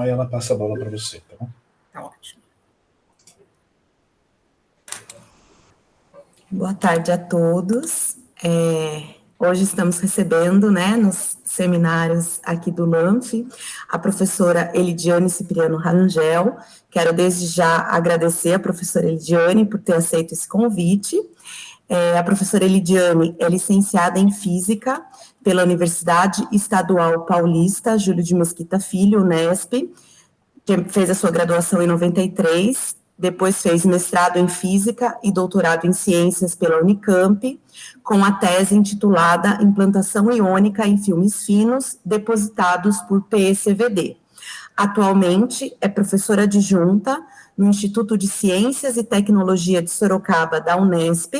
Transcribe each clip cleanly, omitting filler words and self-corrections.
Aí ela passa a bola para você, tá bom? Tá ótimo. Boa tarde a todos. Hoje estamos recebendo, nos seminários aqui do LANF, a professora Elidiane Cipriano Rangel. Quero desde já agradecer a professora Elidiane por ter aceito esse convite. A professora Elidiane é licenciada em Física pela Universidade Estadual Paulista Júlio de Mesquita Filho, Unesp, que fez a sua graduação em 93, depois fez mestrado em Física e doutorado em Ciências pela Unicamp, com a tese intitulada Implantação Iônica em Filmes Finos depositados por PECVD. Atualmente é professora adjunta no Instituto de Ciências e Tecnologia de Sorocaba, da Unesp,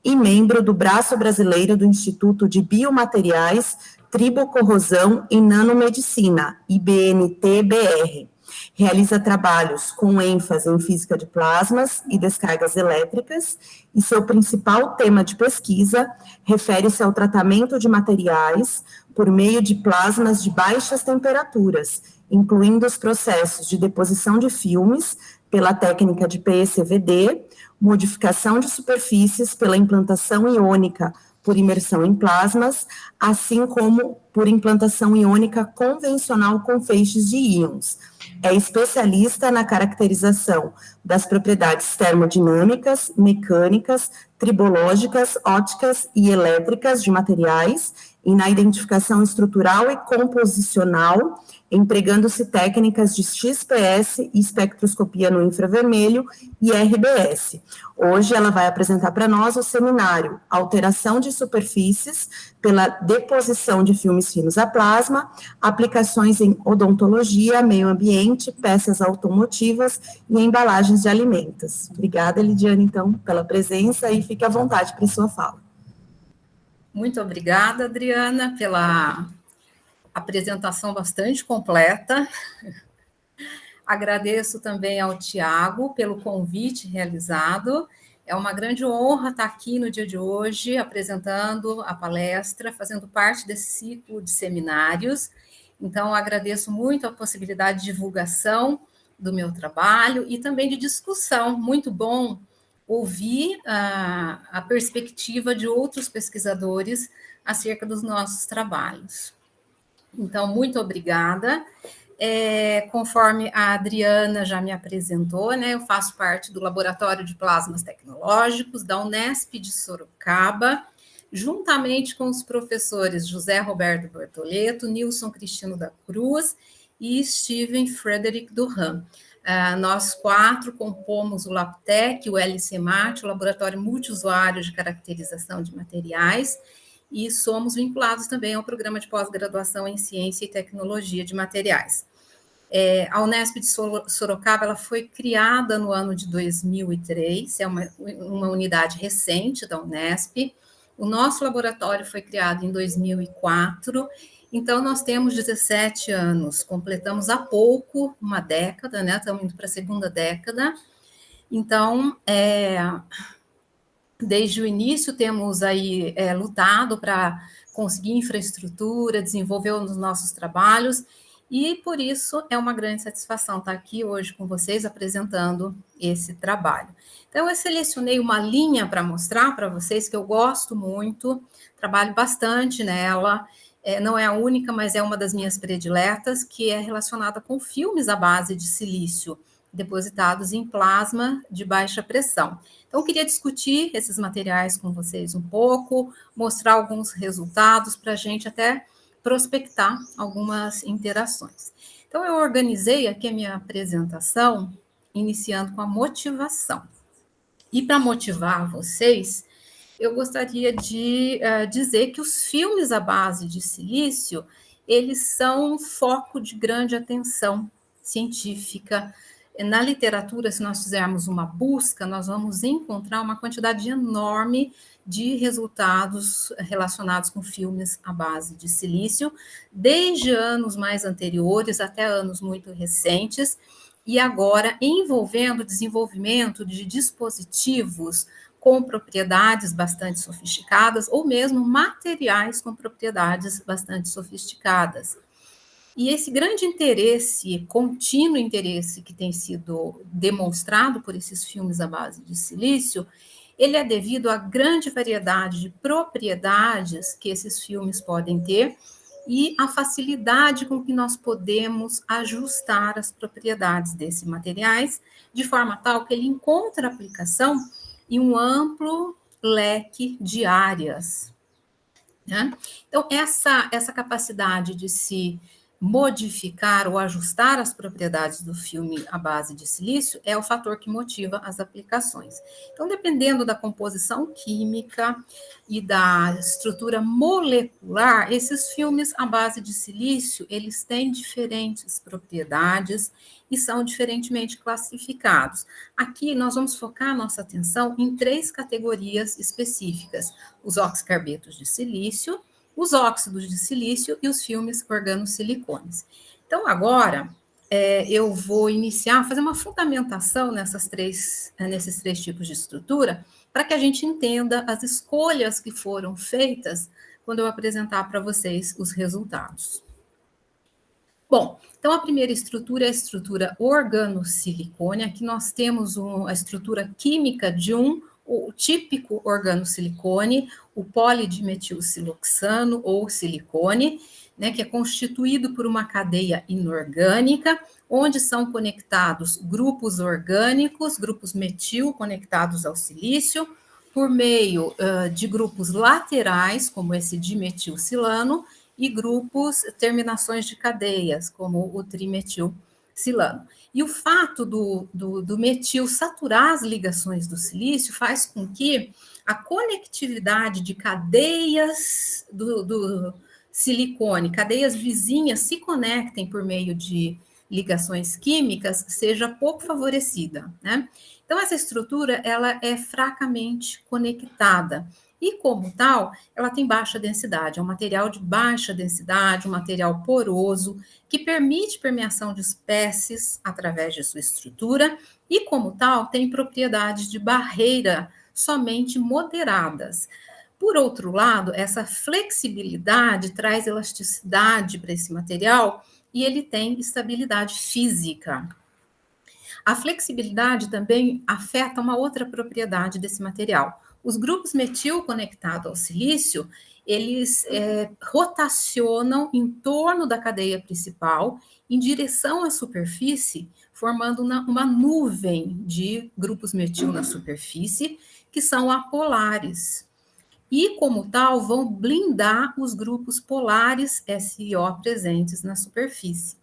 e membro do braço brasileiro do Instituto de Biomateriais, Tribocorrosão e Nanomedicina, IBNT-BR. Realiza trabalhos com ênfase em física de plasmas e descargas elétricas, e seu principal tema de pesquisa refere-se ao tratamento de materiais por meio de plasmas de baixas temperaturas, incluindo os processos de deposição de filmes pela técnica de PECVD, modificação de superfícies pela implantação iônica por imersão em plasmas, assim como por implantação iônica convencional com feixes de íons. É especialista na caracterização das propriedades termodinâmicas, mecânicas, tribológicas, ópticas e elétricas de materiais e na identificação estrutural e composicional, empregando-se técnicas de XPS e espectroscopia no infravermelho e RBS. Hoje ela vai apresentar para nós o seminário Alteração de Superfícies pela Deposição de Filmes Finos a Plasma, Aplicações em Odontologia, Meio Ambiente, Peças Automotivas e Embalagens de Alimentos. Obrigada, Elidiane, então, pela presença e fique à vontade para a sua fala. Muito obrigada, Adriana, pela apresentação bastante completa. Agradeço também ao Tiago pelo convite realizado. É uma grande honra estar aqui no dia de hoje, apresentando a palestra, fazendo parte desse ciclo de seminários. Então, agradeço muito a possibilidade de divulgação do meu trabalho e também de discussão. Muito bom ouvir a perspectiva de outros pesquisadores acerca dos nossos trabalhos. Então, muito obrigada. Conforme a Adriana já me apresentou, eu faço parte do Laboratório de Plasmas Tecnológicos da Unesp de Sorocaba, juntamente com os professores José Roberto Bortoleto, Nilson Cristino da Cruz e Steven Frederick Durham. Nós quatro compomos o LabTech, o LCMAT, o Laboratório Multiusuário de Caracterização de Materiais, e somos vinculados também ao programa de pós-graduação em Ciência e Tecnologia de Materiais. A Unesp de Sorocaba ela foi criada no ano de 2003, é uma unidade recente da Unesp. O nosso laboratório foi criado em 2004, então nós temos 17 anos, completamos há pouco uma década, estamos indo para a segunda década. Então, desde o início temos aí lutado para conseguir infraestrutura, desenvolver os nossos trabalhos, e por isso é uma grande satisfação estar aqui hoje com vocês apresentando esse trabalho. Então, eu selecionei uma linha para mostrar para vocês que eu gosto muito, trabalho bastante nela, não é a única, mas é uma das minhas prediletas, que é relacionada com filmes à base de silício, depositados em plasma de baixa pressão. Então, eu queria discutir esses materiais com vocês um pouco, mostrar alguns resultados para a gente até prospectar algumas interações. Então, eu organizei aqui a minha apresentação, iniciando com a motivação. E para motivar vocês, eu gostaria de dizer que os filmes à base de silício, eles são um foco de grande atenção científica. Na literatura, se nós fizermos uma busca, nós vamos encontrar uma quantidade enorme de resultados relacionados com filmes à base de silício, desde anos mais anteriores até anos muito recentes, e agora envolvendo o desenvolvimento de dispositivos com propriedades bastante sofisticadas, ou mesmo materiais com propriedades bastante sofisticadas. E esse grande interesse, contínuo interesse que tem sido demonstrado por esses filmes à base de silício, ele é devido à grande variedade de propriedades que esses filmes podem ter e a facilidade com que nós podemos ajustar as propriedades desses materiais, de forma tal que ele encontra aplicação em um amplo leque de áreas. Né? Então, essa capacidade de se modificar ou ajustar as propriedades do filme à base de silício é o fator que motiva as aplicações. Então, dependendo da composição química e da estrutura molecular, esses filmes à base de silício, eles têm diferentes propriedades e são diferentemente classificados. Aqui, nós vamos focar nossa atenção em 3 categorias específicas: os oxcarbetos de silício, os óxidos de silício e os filmes organosilicones. Então, agora, eu vou iniciar, fazer uma fundamentação nesses três tipos de estrutura, para que a gente entenda as escolhas que foram feitas quando eu apresentar para vocês os resultados. Bom, então a primeira estrutura é a estrutura organosilicone. Aqui nós temos a estrutura química de o típico organosilicone, o polidimetilsiloxano ou silicone, né, que é constituído por uma cadeia inorgânica, onde são conectados grupos orgânicos, grupos metil conectados ao silício, por meio de grupos laterais, como esse dimetilsilano, e grupos, terminações de cadeias, como o trimetilsilano. E o fato do metil saturar as ligações do silício faz com que a conectividade de cadeias do silicone, cadeias vizinhas, se conectem por meio de ligações químicas, seja pouco favorecida, né? Então, essa estrutura, ela é fracamente conectada. E, como tal, ela tem baixa densidade, é um material de baixa densidade, um material poroso, que permite permeação de espécies através de sua estrutura, e, como tal, tem propriedades de barreira somente moderadas. Por outro lado, essa flexibilidade traz elasticidade para esse material e ele tem estabilidade física. A flexibilidade também afeta uma outra propriedade desse material. Os grupos metil conectados ao silício, eles rotacionam em torno da cadeia principal, em direção à superfície, formando uma nuvem de grupos metil na superfície, que são apolares. E, como tal, vão blindar os grupos polares SiO presentes na superfície.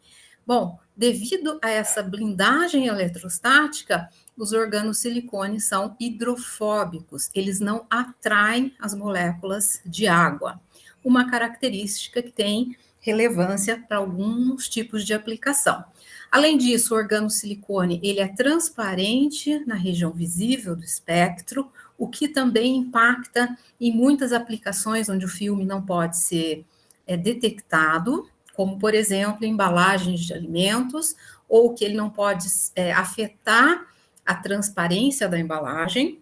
Bom, devido a essa blindagem eletrostática, os organosilicones são hidrofóbicos, eles não atraem as moléculas de água, uma característica que tem relevância para alguns tipos de aplicação. Além disso, o organosilicone, ele é transparente na região visível do espectro, o que também impacta em muitas aplicações onde o filme não pode ser detectado, como, por exemplo, embalagens de alimentos, ou que ele não pode afetar a transparência da embalagem,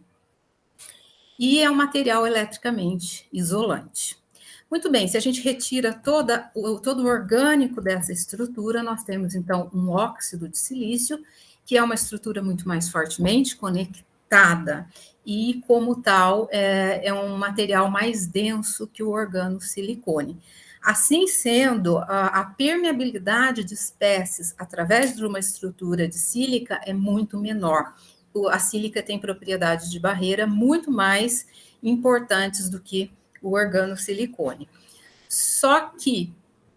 e é um material eletricamente isolante. Muito bem, se a gente retira todo o orgânico dessa estrutura, nós temos, então, um óxido de silício, que é uma estrutura muito mais fortemente conectada, e, como tal, é um material mais denso que o organosilicone. Assim sendo, a permeabilidade de espécies através de uma estrutura de sílica é muito menor. A sílica tem propriedades de barreira muito mais importantes do que o organosilicone. Só que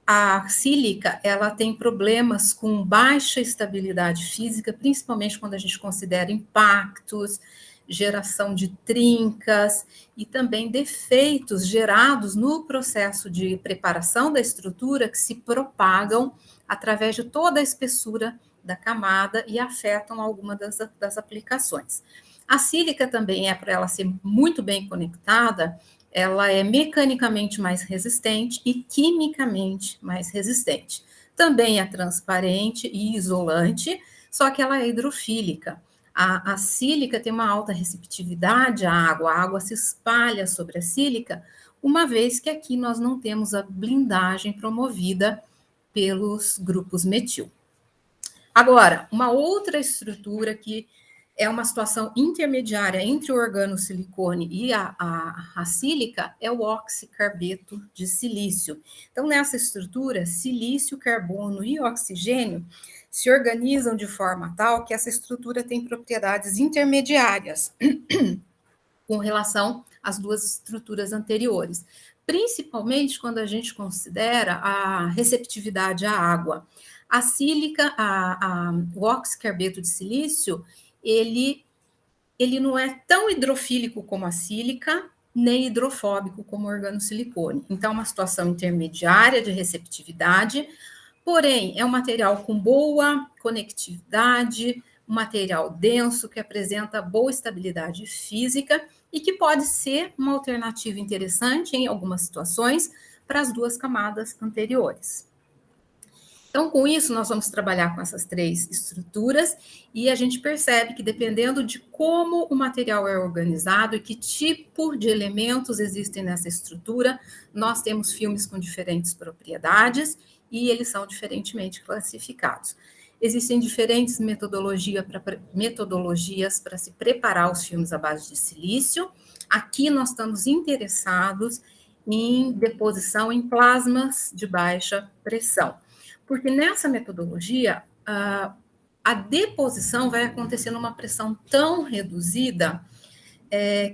a sílica, ela tem problemas com baixa estabilidade física, principalmente quando a gente considera impactos, geração de trincas e também defeitos gerados no processo de preparação da estrutura que se propagam através de toda a espessura da camada e afetam alguma das aplicações. A sílica também para ela ser muito bem conectada, ela é mecanicamente mais resistente e quimicamente mais resistente. Também é transparente e isolante, só que ela é hidrofílica. A sílica tem uma alta receptividade à água, a água se espalha sobre a sílica, uma vez que aqui nós não temos a blindagem promovida pelos grupos metil. Agora, uma outra estrutura que é uma situação intermediária entre o organosilicone e a sílica é o oxicarbeto de silício. Então, nessa estrutura, silício, carbono e oxigênio se organizam de forma tal que essa estrutura tem propriedades intermediárias com relação às duas estruturas anteriores, principalmente quando a gente considera a receptividade à água. A sílica, o oxicarbeto de silício, ele não é tão hidrofílico como a sílica, nem hidrofóbico como o organosilicone. Então, é uma situação intermediária de receptividade, porém, é um material com boa conectividade, um material denso que apresenta boa estabilidade física e que pode ser uma alternativa interessante em algumas situações para as duas camadas anteriores. Então, com isso, nós vamos trabalhar com essas três estruturas e a gente percebe que, dependendo de como o material é organizado e que tipo de elementos existem nessa estrutura, nós temos filmes com diferentes propriedades e eles são diferentemente classificados. Existem diferentes metodologias para se preparar os filmes à base de silício. Aqui nós estamos interessados em deposição em plasmas de baixa pressão. Porque nessa metodologia, a deposição vai acontecer numa pressão tão reduzida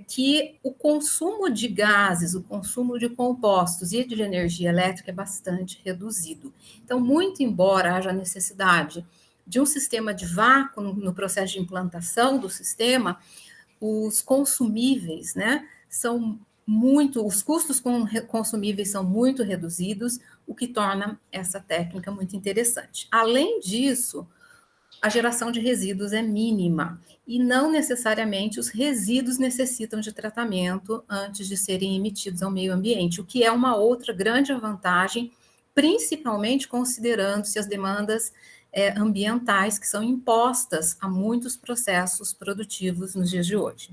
que o consumo de gases, o consumo de compostos e de energia elétrica é bastante reduzido. Então, muito embora haja necessidade de um sistema de vácuo no processo de implantação do sistema, os consumíveis, né, os custos consumíveis são muito reduzidos, o que torna essa técnica muito interessante. Além disso, a geração de resíduos é mínima e não necessariamente os resíduos necessitam de tratamento antes de serem emitidos ao meio ambiente, o que é uma outra grande vantagem, principalmente considerando-se as demandas ambientais que são impostas a muitos processos produtivos nos dias de hoje.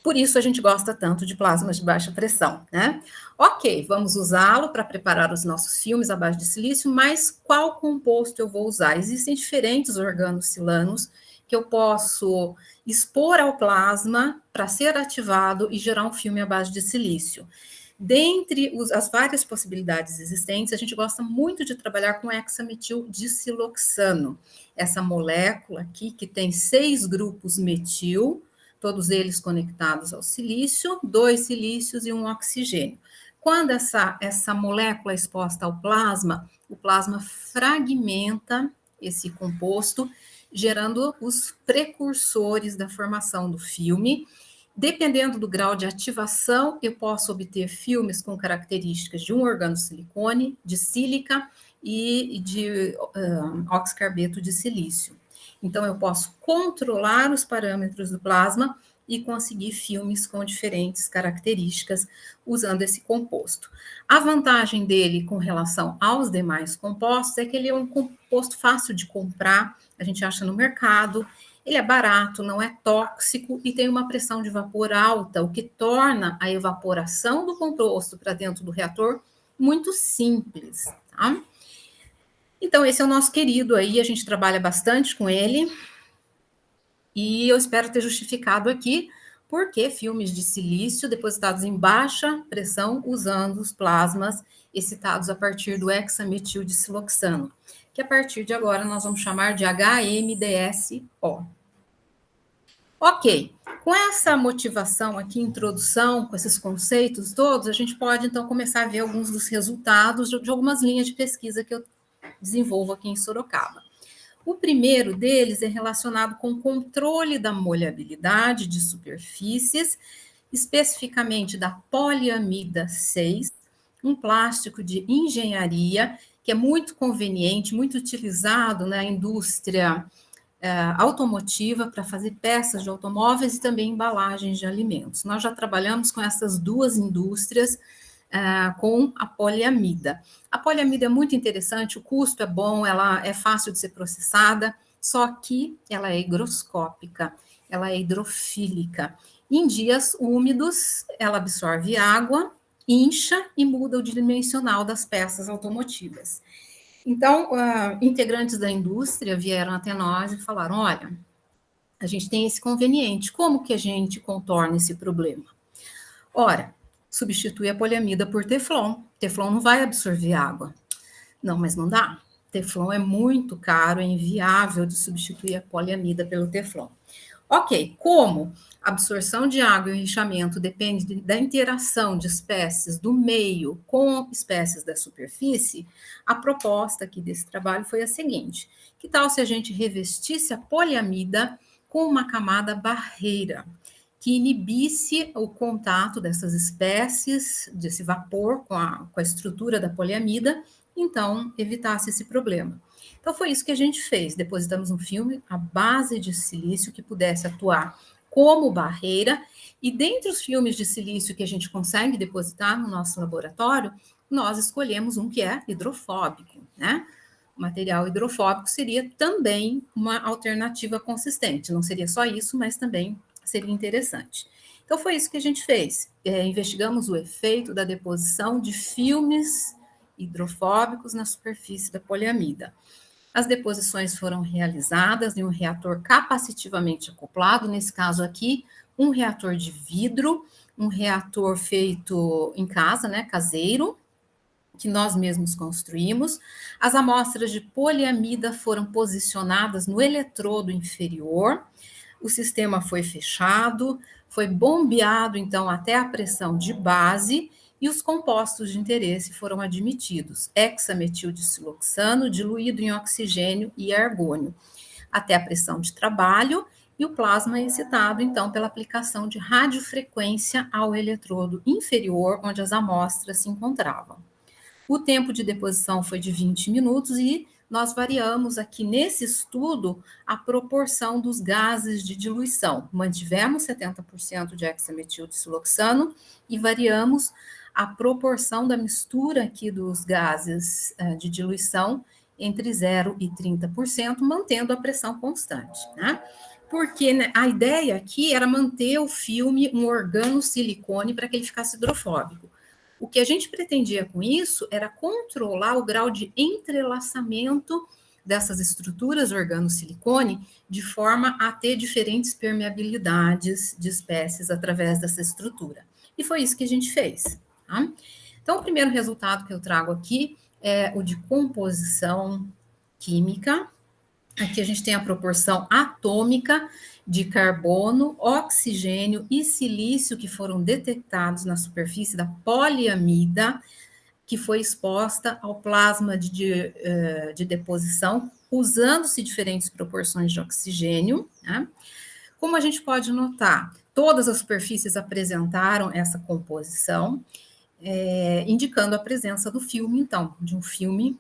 Por isso a gente gosta tanto de plasmas de baixa pressão, né? Ok, vamos usá-lo para preparar os nossos filmes à base de silício, mas qual composto eu vou usar? Existem diferentes organosilanos que eu posso expor ao plasma para ser ativado e gerar um filme à base de silício. Dentre as várias possibilidades existentes, a gente gosta muito de trabalhar com hexametildissiloxano, essa molécula aqui que tem 6 grupos metil, todos eles conectados ao silício, 2 silícios e 1 oxigênio. Quando essa molécula é exposta ao plasma, o plasma fragmenta esse composto, gerando os precursores da formação do filme. Dependendo do grau de ativação, eu posso obter filmes com características de um organosilicone, de sílica e de oxicarbeto de silício. Então, eu posso controlar os parâmetros do plasma e conseguir filmes com diferentes características usando esse composto. A vantagem dele com relação aos demais compostos é que ele é um composto fácil de comprar, a gente acha no mercado, ele é barato, não é tóxico e tem uma pressão de vapor alta, o que torna a evaporação do composto para dentro do reator muito simples, tá? Então, esse é o nosso querido aí, a gente trabalha bastante com ele. E eu espero ter justificado aqui porque filmes de silício depositados em baixa pressão usando os plasmas excitados a partir do hexametildissiloxano, que a partir de agora nós vamos chamar de HMDSO. Ok, com essa motivação aqui, introdução, com esses conceitos todos, a gente pode então começar a ver alguns dos resultados de algumas linhas de pesquisa que eu desenvolvo aqui em Sorocaba. O primeiro deles é relacionado com o controle da molhabilidade de superfícies, especificamente da poliamida 6, um plástico de engenharia que é muito conveniente, muito utilizado na indústria automotiva para fazer peças de automóveis e também embalagens de alimentos. Nós já trabalhamos com essas duas indústrias com a poliamida. A poliamida é muito interessante, o custo é bom, ela é fácil de ser processada, só que ela é higroscópica, ela é hidrofílica. Em dias úmidos, ela absorve água incha e muda o dimensional das peças automotivas. Então, integrantes da indústria vieram até nós e falaram, olha, a gente tem esse conveniente, como que a gente contorna esse problema? Ora, substitui a poliamida por Teflon. Teflon não vai absorver água. Não, mas não dá. Teflon é muito caro, é inviável de substituir a poliamida pelo Teflon. Ok, como a absorção de água e o enrichamento depende da interação de espécies do meio com espécies da superfície, a proposta aqui desse trabalho foi a seguinte: que tal se a gente revestisse a poliamida com uma camada barreira, que inibisse o contato dessas espécies, desse vapor com a estrutura da poliamida, então evitasse esse problema. Então foi isso que a gente fez, depositamos um filme à base de silício que pudesse atuar como barreira, e dentre os filmes de silício que a gente consegue depositar no nosso laboratório, nós escolhemos um que é hidrofóbico, né? O material hidrofóbico seria também uma alternativa consistente, não seria só isso, mas também seria interessante. Então foi isso que a gente fez, investigamos o efeito da deposição de filmes hidrofóbicos na superfície da poliamida. As deposições foram realizadas em um reator capacitivamente acoplado, nesse caso aqui, um reator de vidro, um reator feito em casa, né, caseiro, que nós mesmos construímos. As amostras de poliamida foram posicionadas no eletrodo inferior, o sistema foi fechado, foi bombeado, então, até a pressão de base, e os compostos de interesse foram admitidos: hexametildissiloxano, diluído em oxigênio e argônio, até a pressão de trabalho, e o plasma excitado, então, pela aplicação de radiofrequência ao eletrodo inferior, onde as amostras se encontravam. O tempo de deposição foi de 20 minutos e nós variamos aqui nesse estudo a proporção dos gases de diluição. Mantivemos 70% de hexametildissiloxano e variamos a proporção da mistura aqui dos gases de diluição entre 0 e 30%, mantendo a pressão constante, né? Porque, né, a ideia aqui era manter o filme um organosilicone para que ele ficasse hidrofóbico. O que a gente pretendia com isso era controlar o grau de entrelaçamento dessas estruturas organosilicone de forma a ter diferentes permeabilidades de espécies através dessa estrutura. E foi isso que a gente fez. Tá? Então, o primeiro resultado que eu trago aqui é o de composição química. Aqui a gente tem a proporção atômica de carbono, oxigênio e silício que foram detectados na superfície da poliamida, que foi exposta ao plasma de deposição, usando-se diferentes proporções de oxigênio, né? Como a gente pode notar, todas as superfícies apresentaram essa composição, indicando a presença do filme, então, de um filme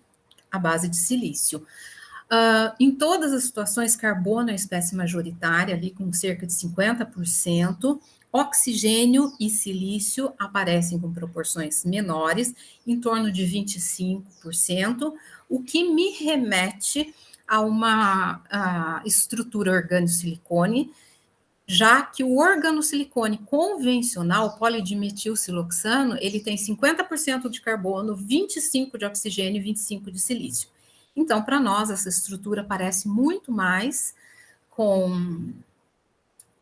à base de silício. Em todas as situações, carbono é a espécie majoritária, ali com cerca de 50%, oxigênio e silício aparecem com proporções menores, em torno de 25%, o que me remete a uma estrutura organosilicone, já que o organosilicone convencional, o polidimetilsiloxano, ele tem 50% de carbono, 25% de oxigênio e 25% de silício. Então, para nós, essa estrutura parece muito mais com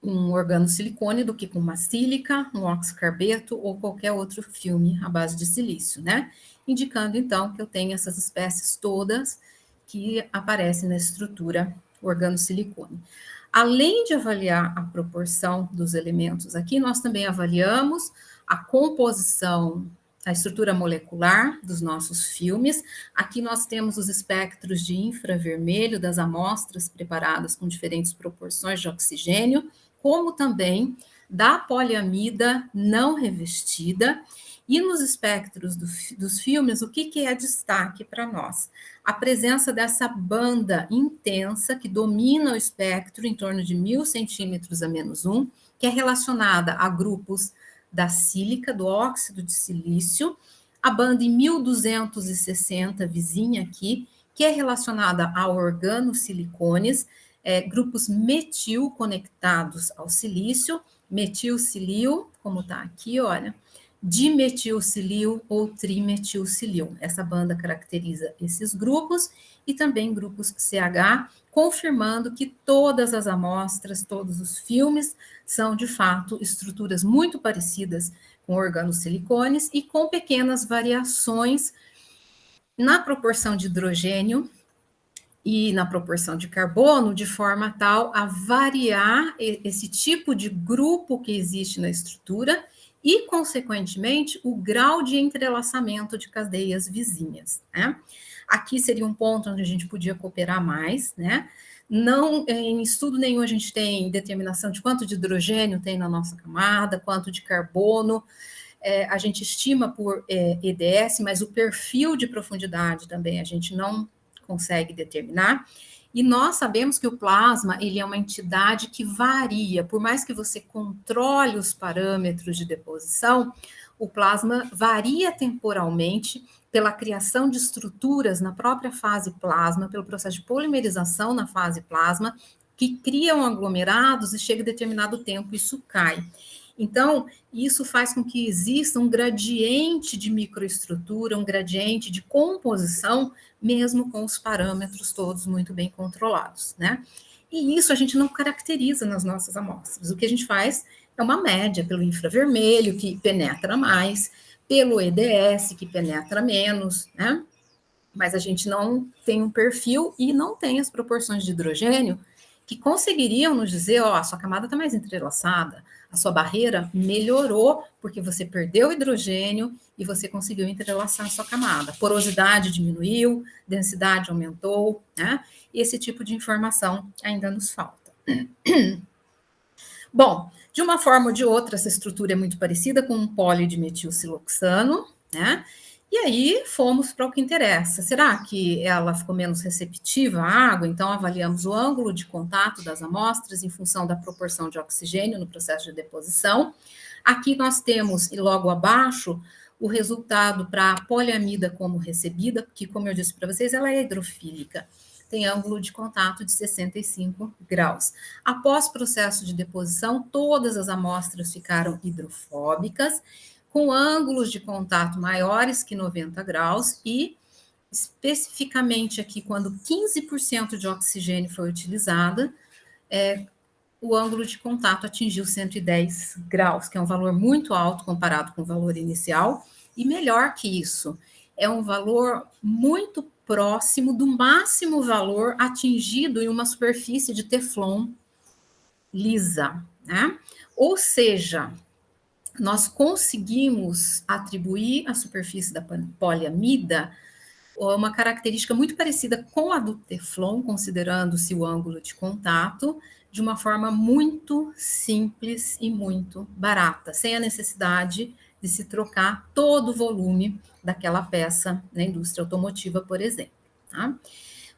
um organosilicone do que com uma sílica, um oxicarbeto ou qualquer outro filme à base de silício, né? Indicando, então, que eu tenho essas espécies todas que aparecem na estrutura organosilicone. Além de avaliar a proporção dos elementos aqui, nós também avaliamos a composição, a estrutura molecular dos nossos filmes. Aqui nós temos os espectros de infravermelho das amostras preparadas com diferentes proporções de oxigênio, como também da poliamida não revestida. E nos espectros dos filmes, o que é destaque para nós? A presença dessa banda intensa que domina o espectro em torno de 1000 centímetros a -1, que é relacionada a grupos da sílica, do óxido de silício, a banda em 1260, vizinha aqui, que é relacionada a organosilicones, grupos metil conectados ao silício, metilcilil, como está aqui, olha, dimetilcilil ou trimetilcilil. Essa banda caracteriza esses grupos e também grupos CH, confirmando que todas as amostras, todos os filmes são, de fato, estruturas muito parecidas com organosilicones e com pequenas variações na proporção de hidrogênio e na proporção de carbono, de forma tal a variar esse tipo de grupo que existe na estrutura e, consequentemente, o grau de entrelaçamento de cadeias vizinhas, né? Aqui seria um ponto onde a gente podia cooperar mais, né? Não, em estudo nenhum a gente tem determinação de quanto de hidrogênio tem na nossa camada, quanto de carbono, a gente estima por EDS, mas o perfil de profundidade também a gente não consegue determinar. E nós sabemos que o plasma, ele é uma entidade que varia, por mais que você controle os parâmetros de deposição, o plasma varia temporalmente pela criação de estruturas na própria fase plasma, pelo processo de polimerização na fase plasma, que criam aglomerados e chega a determinado tempo isso cai. Então, isso faz com que exista um gradiente de microestrutura, um gradiente de composição, mesmo com os parâmetros todos muito bem controlados, né? E isso a gente não caracteriza nas nossas amostras. O que a gente faz é uma média pelo infravermelho, que penetra mais, pelo EDS, que penetra menos, né? Mas a gente não tem um perfil e não tem as proporções de hidrogênio que conseguiriam nos dizer, ó, a sua camada está mais entrelaçada, a sua barreira melhorou porque você perdeu hidrogênio e você conseguiu entrelaçar a sua camada. Porosidade diminuiu, densidade aumentou, né? Esse tipo de informação ainda nos falta. Bom, de uma forma ou de outra, essa estrutura é muito parecida com um polidimetilsiloxano, né? E aí fomos para o que interessa. Será que ela ficou menos receptiva à água? Então avaliamos o ângulo de contato das amostras em função da proporção de oxigênio no processo de deposição. Aqui nós temos, e logo abaixo, o resultado para a poliamida como recebida, que, como eu disse para vocês, ela é hidrofílica. Tem ângulo de contato de 65 graus. Após processo de deposição, todas as amostras ficaram hidrofóbicas, com ângulos de contato maiores que 90 graus e, especificamente aqui, quando 15% de oxigênio foi utilizada, o ângulo de contato atingiu 110 graus, que é um valor muito alto comparado com o valor inicial, e melhor que isso, é um valor muito próximo do máximo valor atingido em uma superfície de teflon lisa, né? Ou seja, nós conseguimos atribuir à superfície da poliamida uma característica muito parecida com a do teflon, considerando-se o ângulo de contato, de uma forma muito simples e muito barata, sem a necessidade de se trocar todo o volume daquela peça na indústria automotiva, por exemplo. Tá?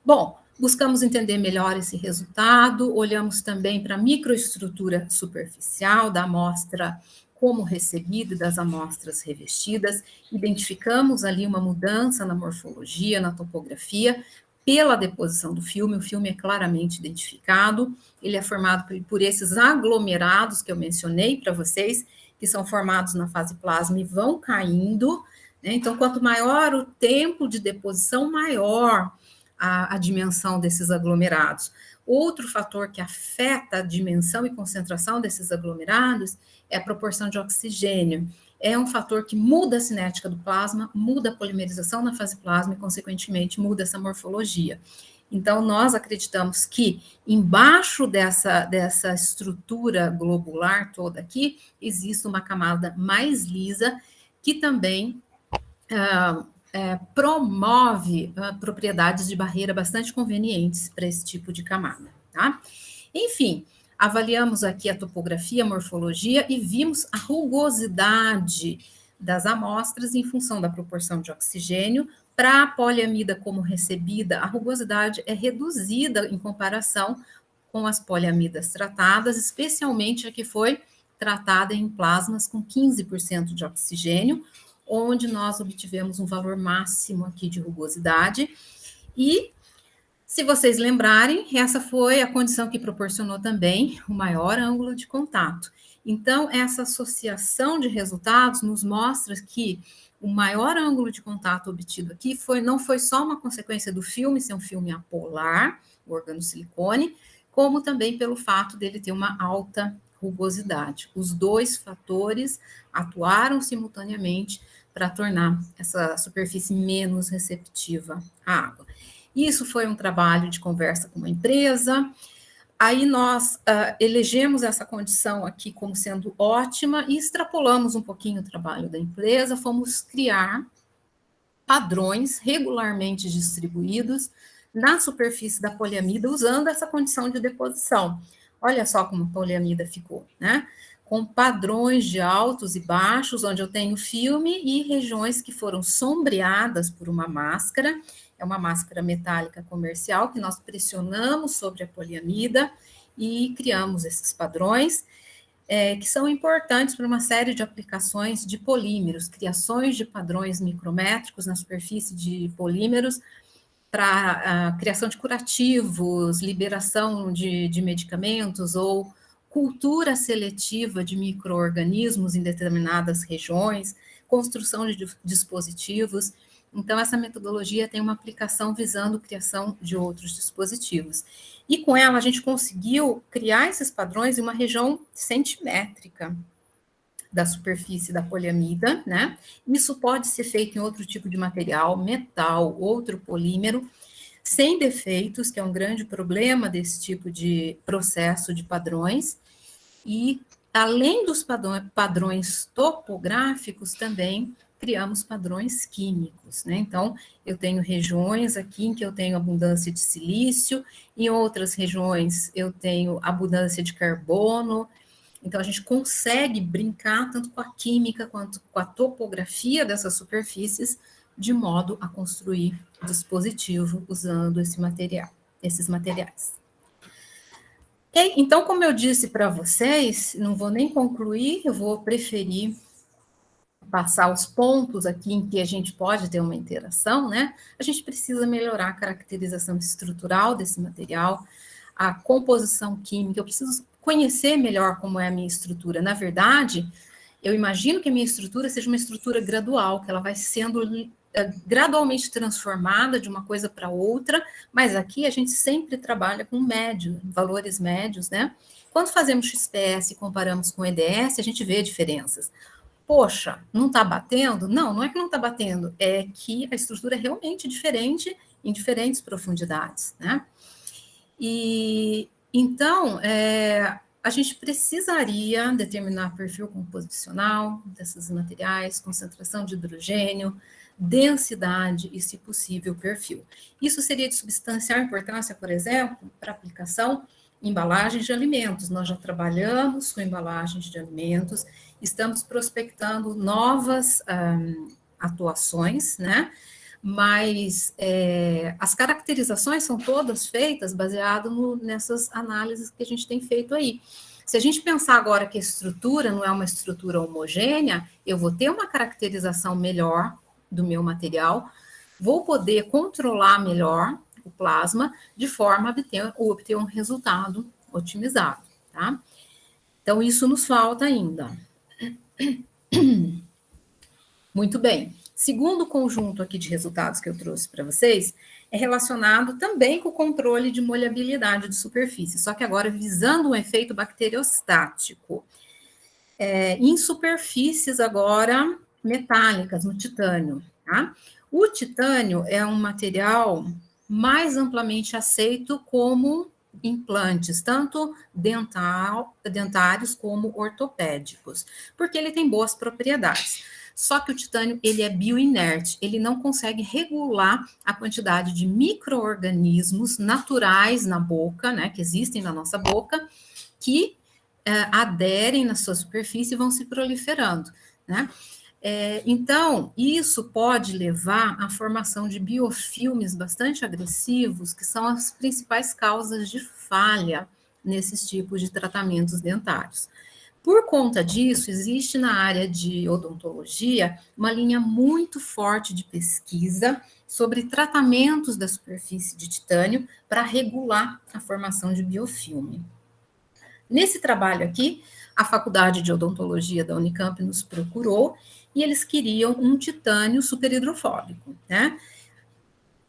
Bom, buscamos entender melhor esse resultado, olhamos também para a microestrutura superficial da amostra como recebida e das amostras revestidas, identificamos ali uma mudança na morfologia, na topografia, pela deposição do filme, o filme é claramente identificado, ele é formado por esses aglomerados que eu mencionei para vocês, que são formados na fase plasma e vão caindo, né? Então, quanto maior o tempo de deposição, maior a dimensão desses aglomerados. Outro fator que afeta a dimensão e concentração desses aglomerados é a proporção de oxigênio. É um fator que muda a cinética do plasma, muda a polimerização na fase plasma e, consequentemente, muda essa morfologia. Então, nós acreditamos que embaixo dessa estrutura globular toda aqui, existe uma camada mais lisa que também promove propriedades de barreira bastante convenientes para esse tipo de camada, tá? Enfim, avaliamos aqui a topografia, a morfologia e vimos a rugosidade das amostras em função da proporção de oxigênio. Para a poliamida como recebida, a rugosidade é reduzida em comparação com as poliamidas tratadas, especialmente a que foi tratada em plasmas com 15% de oxigênio, onde nós obtivemos um valor máximo aqui de rugosidade. E, se vocês lembrarem, essa foi a condição que proporcionou também o maior ângulo de contato. Então, essa associação de resultados nos mostra que o maior ângulo de contato obtido aqui não foi só uma consequência do filme ser um filme apolar, o organosilicone, como também pelo fato dele ter uma alta rugosidade. Os dois fatores atuaram simultaneamente para tornar essa superfície menos receptiva à água. Isso foi um trabalho de conversa com uma empresa. Aí nós elegemos essa condição aqui como sendo ótima e extrapolamos um pouquinho o trabalho da empresa, fomos criar padrões regularmente distribuídos na superfície da poliamida usando essa condição de deposição. Olha só como a poliamida ficou, né? Com padrões de altos e baixos, onde eu tenho filme e regiões que foram sombreadas por uma máscara. É uma máscara metálica comercial que nós pressionamos sobre a poliamida e criamos esses padrões, que são importantes para uma série de aplicações de polímeros, criações de padrões micrométricos na superfície de polímeros, para a criação de curativos, liberação de medicamentos ou cultura seletiva de micro-organismos em determinadas regiões, construção de dispositivos. Então, essa metodologia tem uma aplicação visando a criação de outros dispositivos. E com ela, a gente conseguiu criar esses padrões em uma região centimétrica da superfície da poliamida, né? Isso pode ser feito em outro tipo de material, metal, outro polímero, sem defeitos, que é um grande problema desse tipo de processo de padrões. E, além dos padrões topográficos, também criamos padrões químicos, né? Então, eu tenho regiões aqui em que eu tenho abundância de silício, em outras regiões eu tenho abundância de carbono. Então, a gente consegue brincar tanto com a química quanto com a topografia dessas superfícies, de modo a construir dispositivo usando esses materiais. Okay? Então, como eu disse para vocês, não vou nem concluir, eu vou preferir passar os pontos aqui em que a gente pode ter uma interação, né? A gente precisa melhorar a caracterização estrutural desse material, a composição química, eu preciso conhecer melhor como é a minha estrutura. Na verdade, eu imagino que a minha estrutura seja uma estrutura gradual, que ela vai sendo gradualmente transformada de uma coisa para outra, mas aqui a gente sempre trabalha com médio, valores médios, né? Quando fazemos XPS e comparamos com EDS, a gente vê diferenças. Poxa, não está batendo? Não, não é que não está batendo, é que a estrutura é realmente diferente em diferentes profundidades, né? E então, a gente precisaria determinar perfil composicional desses materiais, concentração de hidrogênio, densidade e, se possível, perfil. Isso seria de substancial importância, por exemplo, para aplicação em embalagens de alimentos. Nós já trabalhamos com embalagens de alimentos, estamos prospectando novas atuações, né? Mas as caracterizações são todas feitas baseadas nessas análises que a gente tem feito aí. Se a gente pensar agora que a estrutura não é uma estrutura homogênea, eu vou ter uma caracterização melhor do meu material, vou poder controlar melhor o plasma de forma a obter um resultado otimizado, tá? Então, isso nos falta ainda. Muito bem. Segundo conjunto aqui de resultados que eu trouxe para vocês, é relacionado também com o controle de molhabilidade de superfície, só que agora visando um efeito bacteriostático. Em superfícies agora metálicas, no titânio, tá? O titânio é um material mais amplamente aceito como implantes, tanto dentários como ortopédicos, porque ele tem boas propriedades. Só que o titânio, ele é bioinerte, ele não consegue regular a quantidade de micro-organismos naturais na boca, né, que existem na nossa boca, que aderem na sua superfície e vão se proliferando, né? Então, isso pode levar à formação de biofilmes bastante agressivos, que são as principais causas de falha nesses tipos de tratamentos dentários. Por conta disso, existe na área de odontologia uma linha muito forte de pesquisa sobre tratamentos da superfície de titânio para regular a formação de biofilme. Nesse trabalho aqui, a Faculdade de Odontologia da Unicamp nos procurou e eles queriam um titânio superhidrofóbico, né?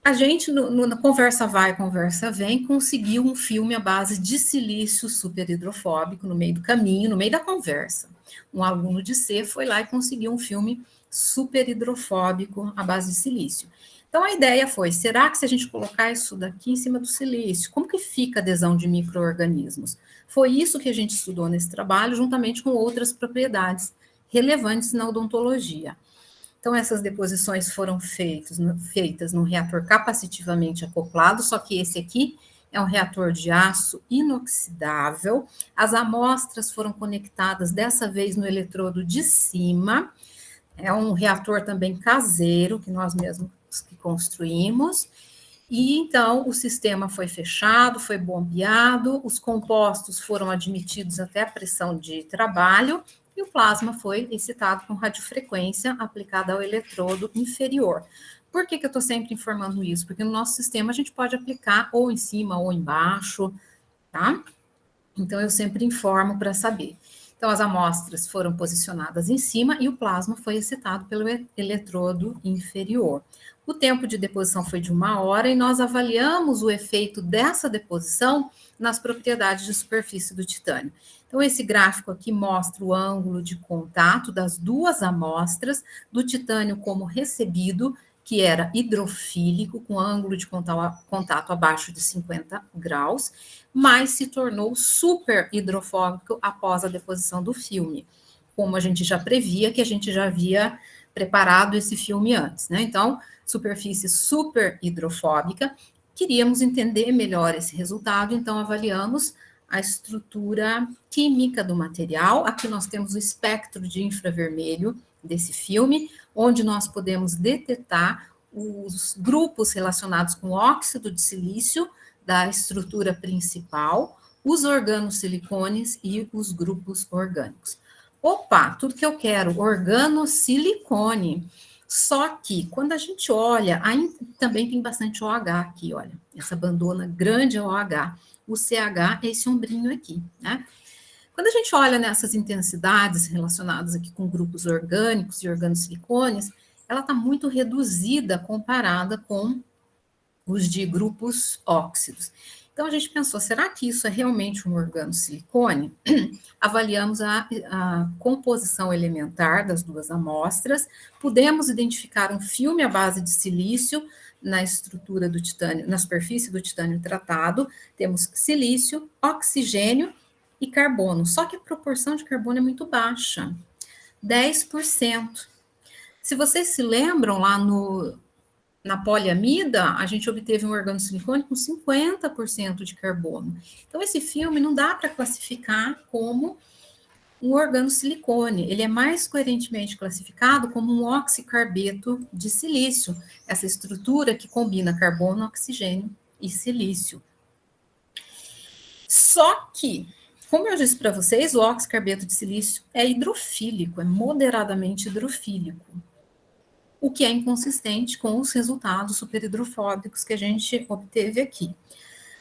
A gente, na conversa vai, conversa vem, conseguiu um filme à base de silício superhidrofóbico no meio do caminho, no meio da conversa. Um aluno de C foi lá e conseguiu um filme superhidrofóbico à base de silício. Então, a ideia foi, será que se a gente colocar isso daqui em cima do silício, como que fica a adesão de micro-organismos? Foi isso que a gente estudou nesse trabalho, juntamente com outras propriedades relevantes na odontologia. Então, essas deposições foram feitas num reator capacitivamente acoplado, só que esse aqui é um reator de aço inoxidável. As amostras foram conectadas, dessa vez, no eletrodo de cima. É um reator também caseiro, que nós mesmos que construímos. E, então, o sistema foi fechado, foi bombeado, os compostos foram admitidos até a pressão de trabalho, e o plasma foi excitado com radiofrequência aplicada ao eletrodo inferior. Por que eu estou sempre informando isso? Porque no nosso sistema a gente pode aplicar ou em cima ou embaixo, tá? Então, eu sempre informo para saber. Então, as amostras foram posicionadas em cima e o plasma foi excitado pelo eletrodo inferior. O tempo de deposição foi de 1 hora e nós avaliamos o efeito dessa deposição nas propriedades de superfície do titânio. Então, esse gráfico aqui mostra o ângulo de contato das duas amostras do titânio como recebido, que era hidrofílico, com ângulo de contato abaixo de 50 graus, mas se tornou super hidrofóbico após a deposição do filme, como a gente já previa, que a gente já havia preparado esse filme antes, né? Então, superfície super hidrofóbica, queríamos entender melhor esse resultado, então avaliamos a estrutura química do material. Aqui nós temos o espectro de infravermelho desse filme, onde nós podemos detectar os grupos relacionados com óxido de silício da estrutura principal, os organosilicones e os grupos orgânicos. Opa, tudo que eu quero, organosilicone. Só que, quando a gente olha, aí também tem bastante OH aqui, olha, essa bandona grande é OH. O CH é esse ombrinho aqui, né? Quando a gente olha nessas intensidades relacionadas aqui com grupos orgânicos e organosilicones, ela está muito reduzida comparada com os de grupos óxidos. Então, a gente pensou, será que isso é realmente um organosilicone? Avaliamos a composição elementar das duas amostras, pudemos identificar um filme à base de silício na estrutura do titânio, na superfície do titânio tratado, temos silício, oxigênio e carbono, só que a proporção de carbono é muito baixa, 10%. Se vocês se lembram, lá na poliamida, a gente obteve um organosilicone com 50% de carbono. Então, esse filme não dá para classificar como um organosilicone, ele é mais coerentemente classificado como um oxicarbeto de silício, essa estrutura que combina carbono, oxigênio e silício. Só que, como eu disse para vocês, o oxicarbeto de silício é hidrofílico, é moderadamente hidrofílico, o que é inconsistente com os resultados superhidrofóbicos que a gente obteve aqui.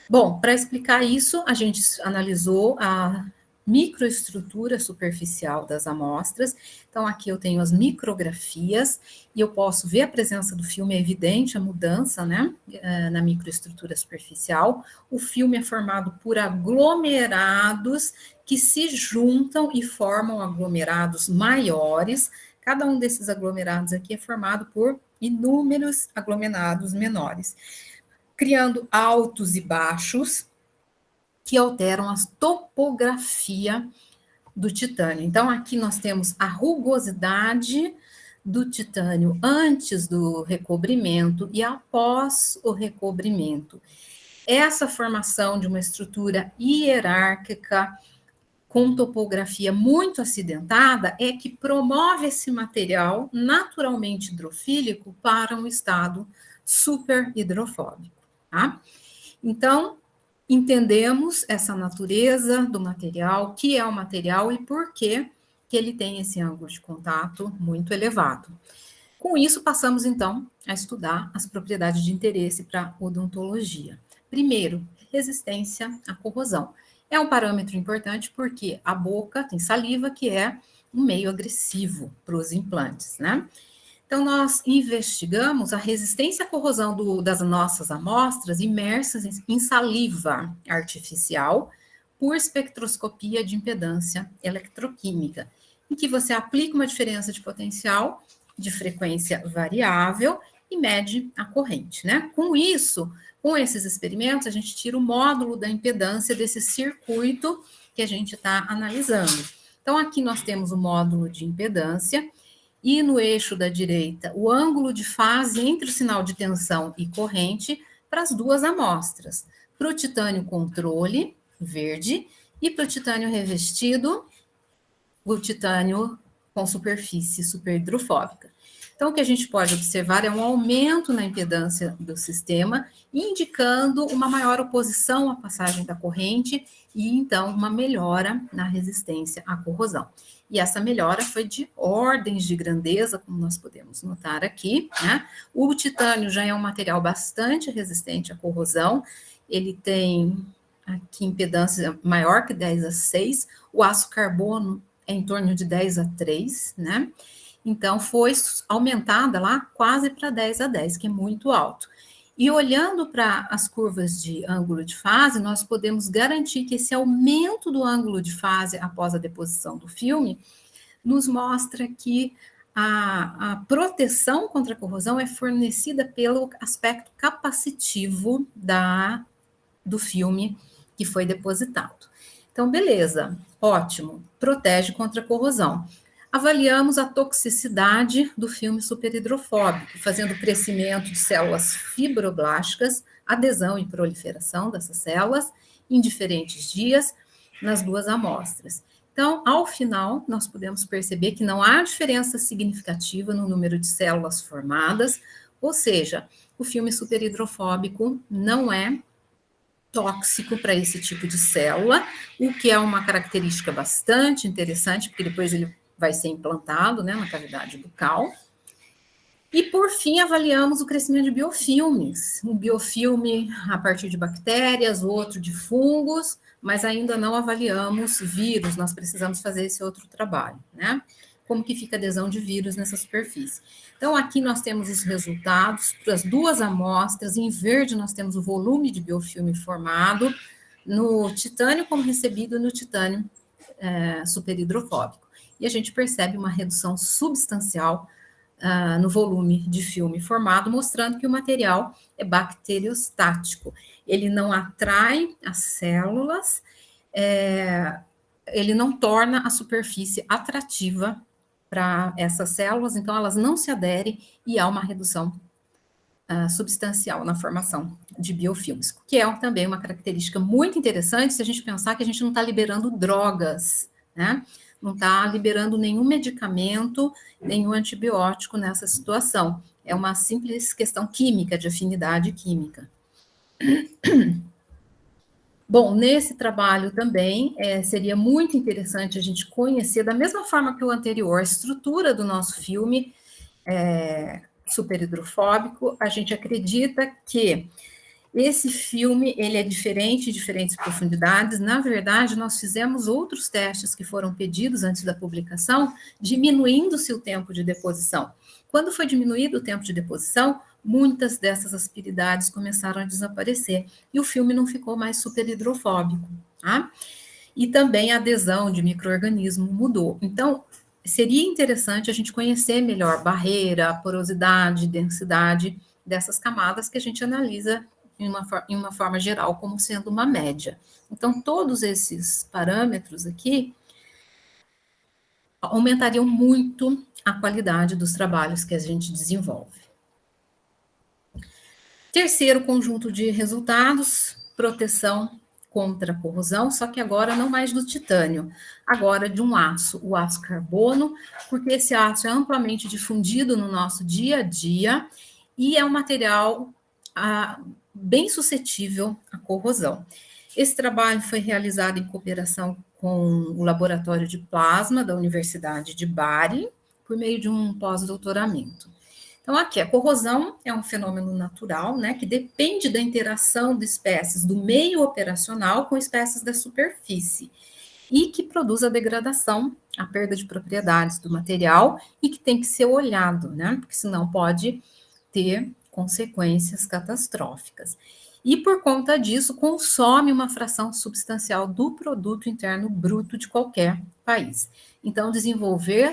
Bom, para explicar isso, a gente analisou a microestrutura superficial das amostras. Então, aqui eu tenho as micrografias e eu posso ver a presença do filme, é evidente a mudança, né, na microestrutura superficial. O filme é formado por aglomerados que se juntam e formam aglomerados maiores. Cada um desses aglomerados aqui é formado por inúmeros aglomerados menores, criando altos e baixos que alteram a topografia do titânio. Então, aqui nós temos a rugosidade do titânio antes do recobrimento e após o recobrimento. Essa formação de uma estrutura hierárquica com topografia muito acidentada é que promove esse material naturalmente hidrofílico para um estado super hidrofóbico, tá? Então, entendemos essa natureza do material, que é o material e por que ele tem esse ângulo de contato muito elevado. Com isso, passamos, então, a estudar as propriedades de interesse para a odontologia. Primeiro, resistência à corrosão. É um parâmetro importante porque a boca tem saliva, que é um meio agressivo para os implantes, né? Então, nós investigamos a resistência à corrosão das nossas amostras imersas em saliva artificial por espectroscopia de impedância eletroquímica, em que você aplica uma diferença de potencial de frequência variável e mede a corrente, né? Com isso, com esses experimentos, a gente tira o módulo da impedância desse circuito que a gente está analisando. Então, aqui nós temos o módulo de impedância, e no eixo da direita, o ângulo de fase entre o sinal de tensão e corrente para as duas amostras. Para o titânio controle, verde, e para o titânio revestido, o titânio com superfície superhidrofóbica. Então, o que a gente pode observar é um aumento na impedância do sistema, indicando uma maior oposição à passagem da corrente e, então, uma melhora na resistência à corrosão. E essa melhora foi de ordens de grandeza, como nós podemos notar aqui, né? O titânio já é um material bastante resistente à corrosão, ele tem aqui impedância maior que 10 a 6, o aço carbono é em torno de 10 a 3, né? Então, foi aumentada lá quase para 10 a 10, que é muito alto. E olhando para as curvas de ângulo de fase, nós podemos garantir que esse aumento do ângulo de fase após a deposição do filme nos mostra que a proteção contra a corrosão é fornecida pelo aspecto capacitivo do filme que foi depositado. Então, beleza, ótimo, protege contra a corrosão. Avaliamos a toxicidade do filme superhidrofóbico, fazendo crescimento de células fibroblásticas, adesão e proliferação dessas células em diferentes dias nas duas amostras. Então, ao final, nós podemos perceber que não há diferença significativa no número de células formadas, ou seja, o filme superhidrofóbico não é tóxico para esse tipo de célula, o que é uma característica bastante interessante, porque depois ele vai ser implantado, né, na cavidade bucal. E, por fim, avaliamos o crescimento de biofilmes. Um biofilme a partir de bactérias, outro de fungos, mas ainda não avaliamos vírus, nós precisamos fazer esse outro trabalho, né? Como que fica a adesão de vírus nessa superfície. Então, aqui nós temos os resultados para as duas amostras. Em verde, nós temos o volume de biofilme formado no titânio como recebido no titânio superhidrofóbico. E a gente percebe uma redução substancial no volume de filme formado, mostrando que o material é bacteriostático. Ele não atrai as células, ele não torna a superfície atrativa para essas células, então elas não se aderem e há uma redução substancial na formação de biofilmes, que é também uma característica muito interessante se a gente pensar que a gente não está liberando drogas, né? Não está liberando nenhum medicamento, nenhum antibiótico nessa situação. É uma simples questão química, de afinidade química. Bom, nesse trabalho também seria muito interessante a gente conhecer, da mesma forma que o anterior, a estrutura do nosso filme superhidrofóbico. A gente acredita que esse filme, ele é diferente em diferentes profundidades. Na verdade, nós fizemos outros testes que foram pedidos antes da publicação, diminuindo-se o tempo de deposição. Quando foi diminuído o tempo de deposição, muitas dessas aspiridades começaram a desaparecer, e o filme não ficou mais superhidrofóbico, tá? E também a adesão de micro-organismo mudou. Então, seria interessante a gente conhecer melhor barreira, porosidade, densidade dessas camadas que a gente analisa em uma forma geral, como sendo uma média. Então, todos esses parâmetros aqui aumentariam muito a qualidade dos trabalhos que a gente desenvolve. Terceiro conjunto de resultados, proteção contra a corrosão, só que agora não mais do titânio, agora de um aço, o aço carbono, porque esse aço é amplamente difundido no nosso dia a dia e é um material bem suscetível à corrosão. Esse trabalho foi realizado em cooperação com o Laboratório de Plasma da Universidade de Bari, por meio de um pós-doutoramento. Então, aqui, a corrosão é um fenômeno natural, né, que depende da interação de espécies do meio operacional com espécies da superfície, e que produz a degradação, a perda de propriedades do material, e que tem que ser olhado, né, porque senão pode ter consequências catastróficas. E, por conta disso, consome uma fração substancial do produto interno bruto de qualquer país. Então, desenvolver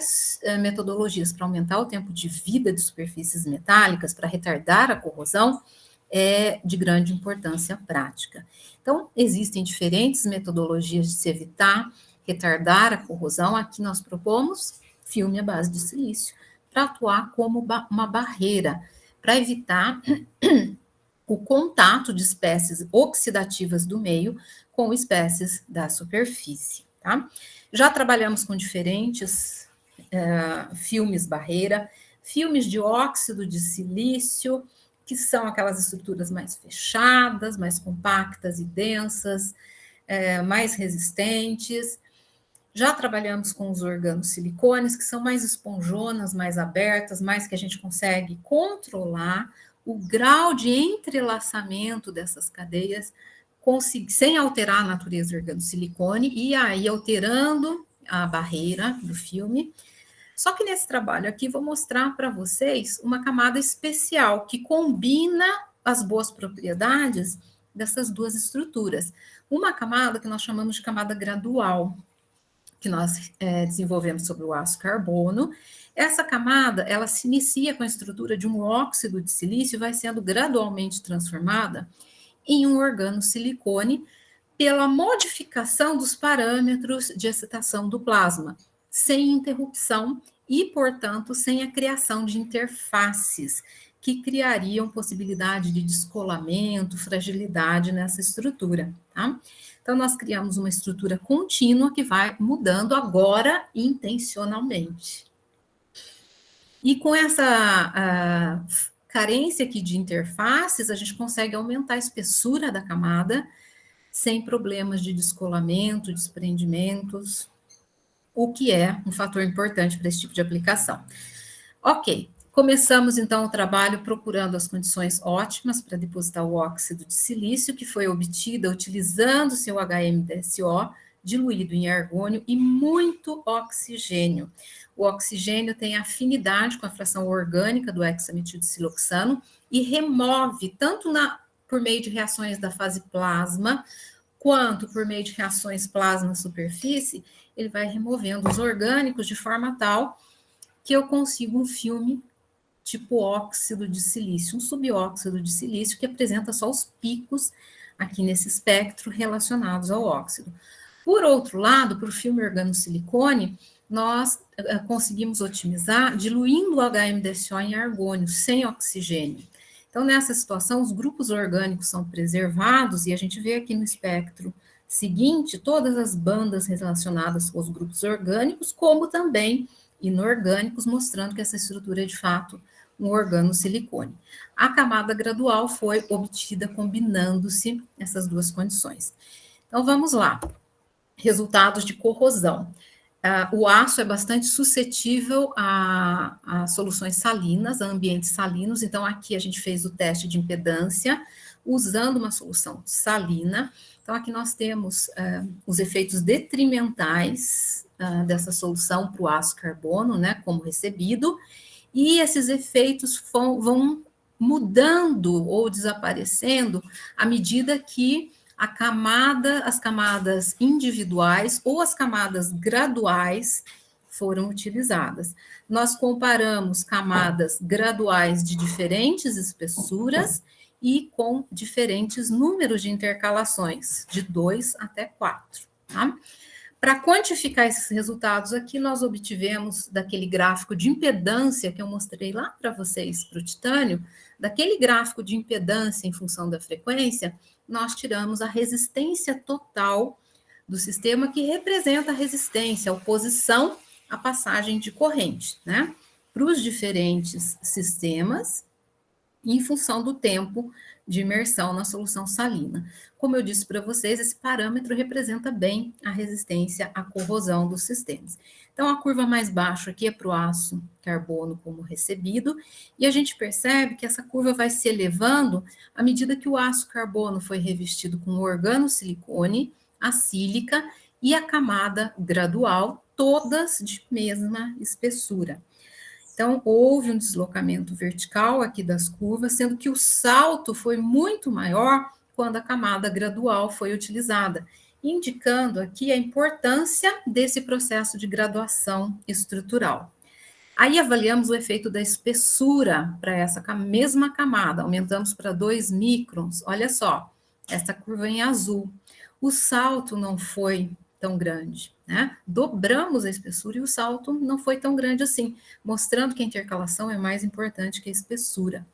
metodologias para aumentar o tempo de vida de superfícies metálicas, para retardar a corrosão, é de grande importância prática. Então, existem diferentes metodologias de se evitar, retardar a corrosão. Aqui nós propomos filme à base de silício, para atuar como uma barreira, para evitar o contato de espécies oxidativas do meio com espécies da superfície, tá? Já trabalhamos com diferentes filmes barreira, filmes de óxido de silício, que são aquelas estruturas mais fechadas, mais compactas e densas, mais resistentes. Já trabalhamos com os organosilicones, que são mais esponjonas, mais abertas, mais que a gente consegue controlar o grau de entrelaçamento dessas cadeias, sem alterar a natureza do organosilicone, e aí alterando a barreira do filme. Só que nesse trabalho aqui vou mostrar para vocês uma camada especial que combina as boas propriedades dessas duas estruturas. Uma camada que nós chamamos de camada gradual, que nós desenvolvemos sobre o aço carbono. Essa camada, ela se inicia com a estrutura de um óxido de silício e vai sendo gradualmente transformada em um organosilicone pela modificação dos parâmetros de excitação do plasma, sem interrupção e, portanto, sem a criação de interfaces que criariam possibilidade de descolamento, fragilidade nessa estrutura, tá? Então, nós criamos uma estrutura contínua que vai mudando agora intencionalmente. E com essa carência aqui de interfaces, a gente consegue aumentar a espessura da camada sem problemas de descolamento, desprendimentos, o que é um fator importante para esse tipo de aplicação. Ok, começamos então o trabalho procurando as condições ótimas para depositar o óxido de silício, que foi obtida utilizando seu HMDSO, diluído em argônio e muito oxigênio. O oxigênio tem afinidade com a fração orgânica do hexametilsiloxano e remove, tanto por meio de reações da fase plasma, quanto por meio de reações plasma-superfície, ele vai removendo os orgânicos de forma tal que eu consigo um filme tipo óxido de silício, um subóxido de silício que apresenta só os picos aqui nesse espectro relacionados ao óxido. Por outro lado, para o filme organosilicone, nós conseguimos otimizar diluindo o HMDSO em argônio, sem oxigênio. Então, nessa situação, os grupos orgânicos são preservados e a gente vê aqui no espectro seguinte todas as bandas relacionadas com os grupos orgânicos, como também inorgânicos, mostrando que essa estrutura é, de fato, um organosilicone. A camada gradual foi obtida combinando-se essas duas condições. Então, vamos lá. Resultados de corrosão. O aço é bastante suscetível a soluções salinas, a ambientes salinos. Então, aqui a gente fez o teste de impedância usando uma solução salina. Então, aqui nós temos os efeitos detrimentais dessa solução para o aço carbono, né, como recebido, e esses efeitos vão mudando ou desaparecendo à medida que as camadas individuais ou as camadas graduais foram utilizadas. Nós comparamos camadas graduais de diferentes espessuras e com diferentes números de intercalações, de 2 até 4. Tá? Para quantificar esses resultados aqui, nós obtivemos daquele gráfico de impedância que eu mostrei lá para vocês, para o titânio, daquele gráfico de impedância em função da frequência, nós tiramos a resistência total do sistema, que representa a resistência, a oposição à passagem de corrente, né? Para os diferentes sistemas, em função do tempo de imersão na solução salina. Como eu disse para vocês, esse parâmetro representa bem a resistência à corrosão dos sistemas. Então, a curva mais baixa aqui é para o aço carbono como recebido, e a gente percebe que essa curva vai se elevando à medida que o aço carbono foi revestido com organosilicone, a sílica e a camada gradual, todas de mesma espessura. Então, houve um deslocamento vertical aqui das curvas, sendo que o salto foi muito maior quando a camada gradual foi utilizada, indicando aqui a importância desse processo de graduação estrutural. Aí avaliamos o efeito da espessura para essa mesma camada, aumentamos para 2 microns. Olha só, essa curva em azul. O salto não foi tão grande, né? Dobramos a espessura e o salto não foi tão grande assim, mostrando que a intercalação é mais importante que a espessura.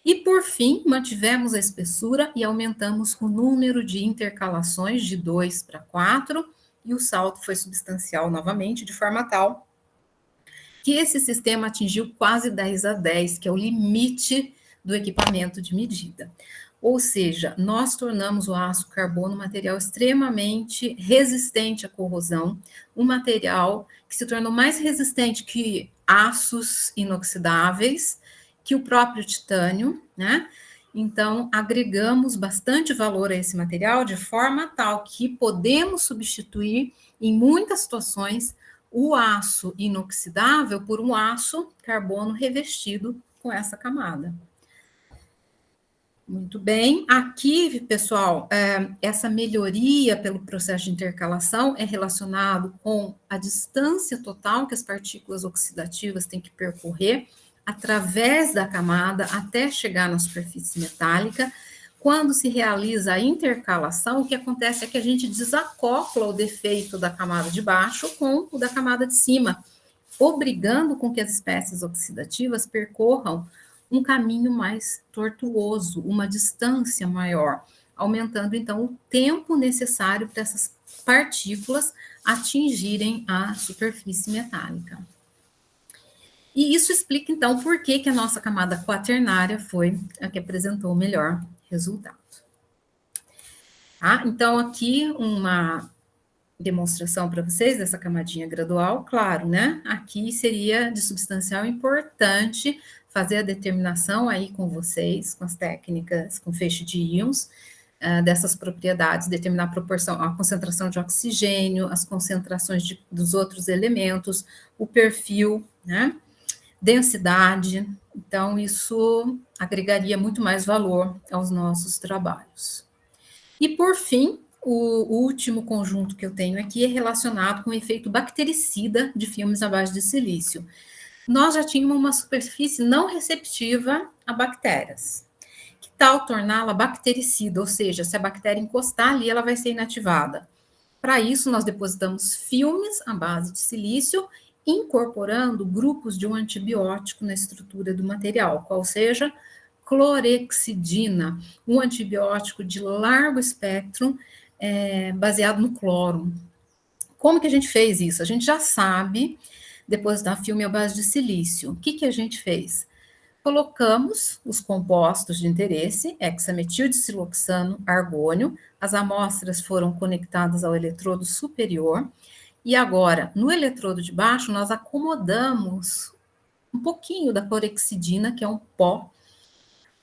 E, por fim, mantivemos a espessura e aumentamos o número de intercalações de 2 para 4, e o salto foi substancial novamente, de forma tal que esse sistema atingiu quase 10/10, que é o limite do equipamento de medida. Ou seja, nós tornamos o aço carbono um material extremamente resistente à corrosão, um material que se tornou mais resistente que aços inoxidáveis, que o próprio titânio, né? Então, agregamos bastante valor a esse material de forma tal que podemos substituir, em muitas situações, o aço inoxidável por um aço carbono revestido com essa camada. Muito bem. Aqui, pessoal, essa melhoria pelo processo de intercalação é relacionado com a distância total que as partículas oxidativas têm que percorrer através da camada até chegar na superfície metálica. Quando se realiza a intercalação, o que acontece é que a gente desacopla o defeito da camada de baixo com o da camada de cima, obrigando com que as espécies oxidativas percorram um caminho mais tortuoso, uma distância maior, aumentando, então, o tempo necessário para essas partículas atingirem a superfície metálica. E isso explica, então, por que a nossa camada quaternária foi a que apresentou o melhor resultado. Tá? Então, aqui uma demonstração para vocês dessa camadinha gradual, claro, né? Aqui seria de substancial importante fazer a determinação aí com vocês, com as técnicas, com feixe de íons, dessas propriedades, determinar a proporção, a concentração de oxigênio, as concentrações dos outros elementos, o perfil, né? Densidade. Então, isso agregaria muito mais valor aos nossos trabalhos. E, por fim, o último conjunto que eu tenho aqui é relacionado com o efeito bactericida de filmes à base de silício. Nós já tínhamos uma superfície não receptiva a bactérias. Que tal torná-la bactericida? Ou seja, se a bactéria encostar ali, ela vai ser inativada. Para isso, nós depositamos filmes à base de silício, incorporando grupos de um antibiótico na estrutura do material, qual seja clorexidina, um antibiótico de largo espectro, baseado no cloro. Como que a gente fez isso? A gente já sabe depositar filme à base de silício. O que a gente fez? Colocamos os compostos de interesse, hexametildissiloxano, argônio, as amostras foram conectadas ao eletrodo superior, e agora, no eletrodo de baixo, nós acomodamos um pouquinho da clorexidina, que é um pó,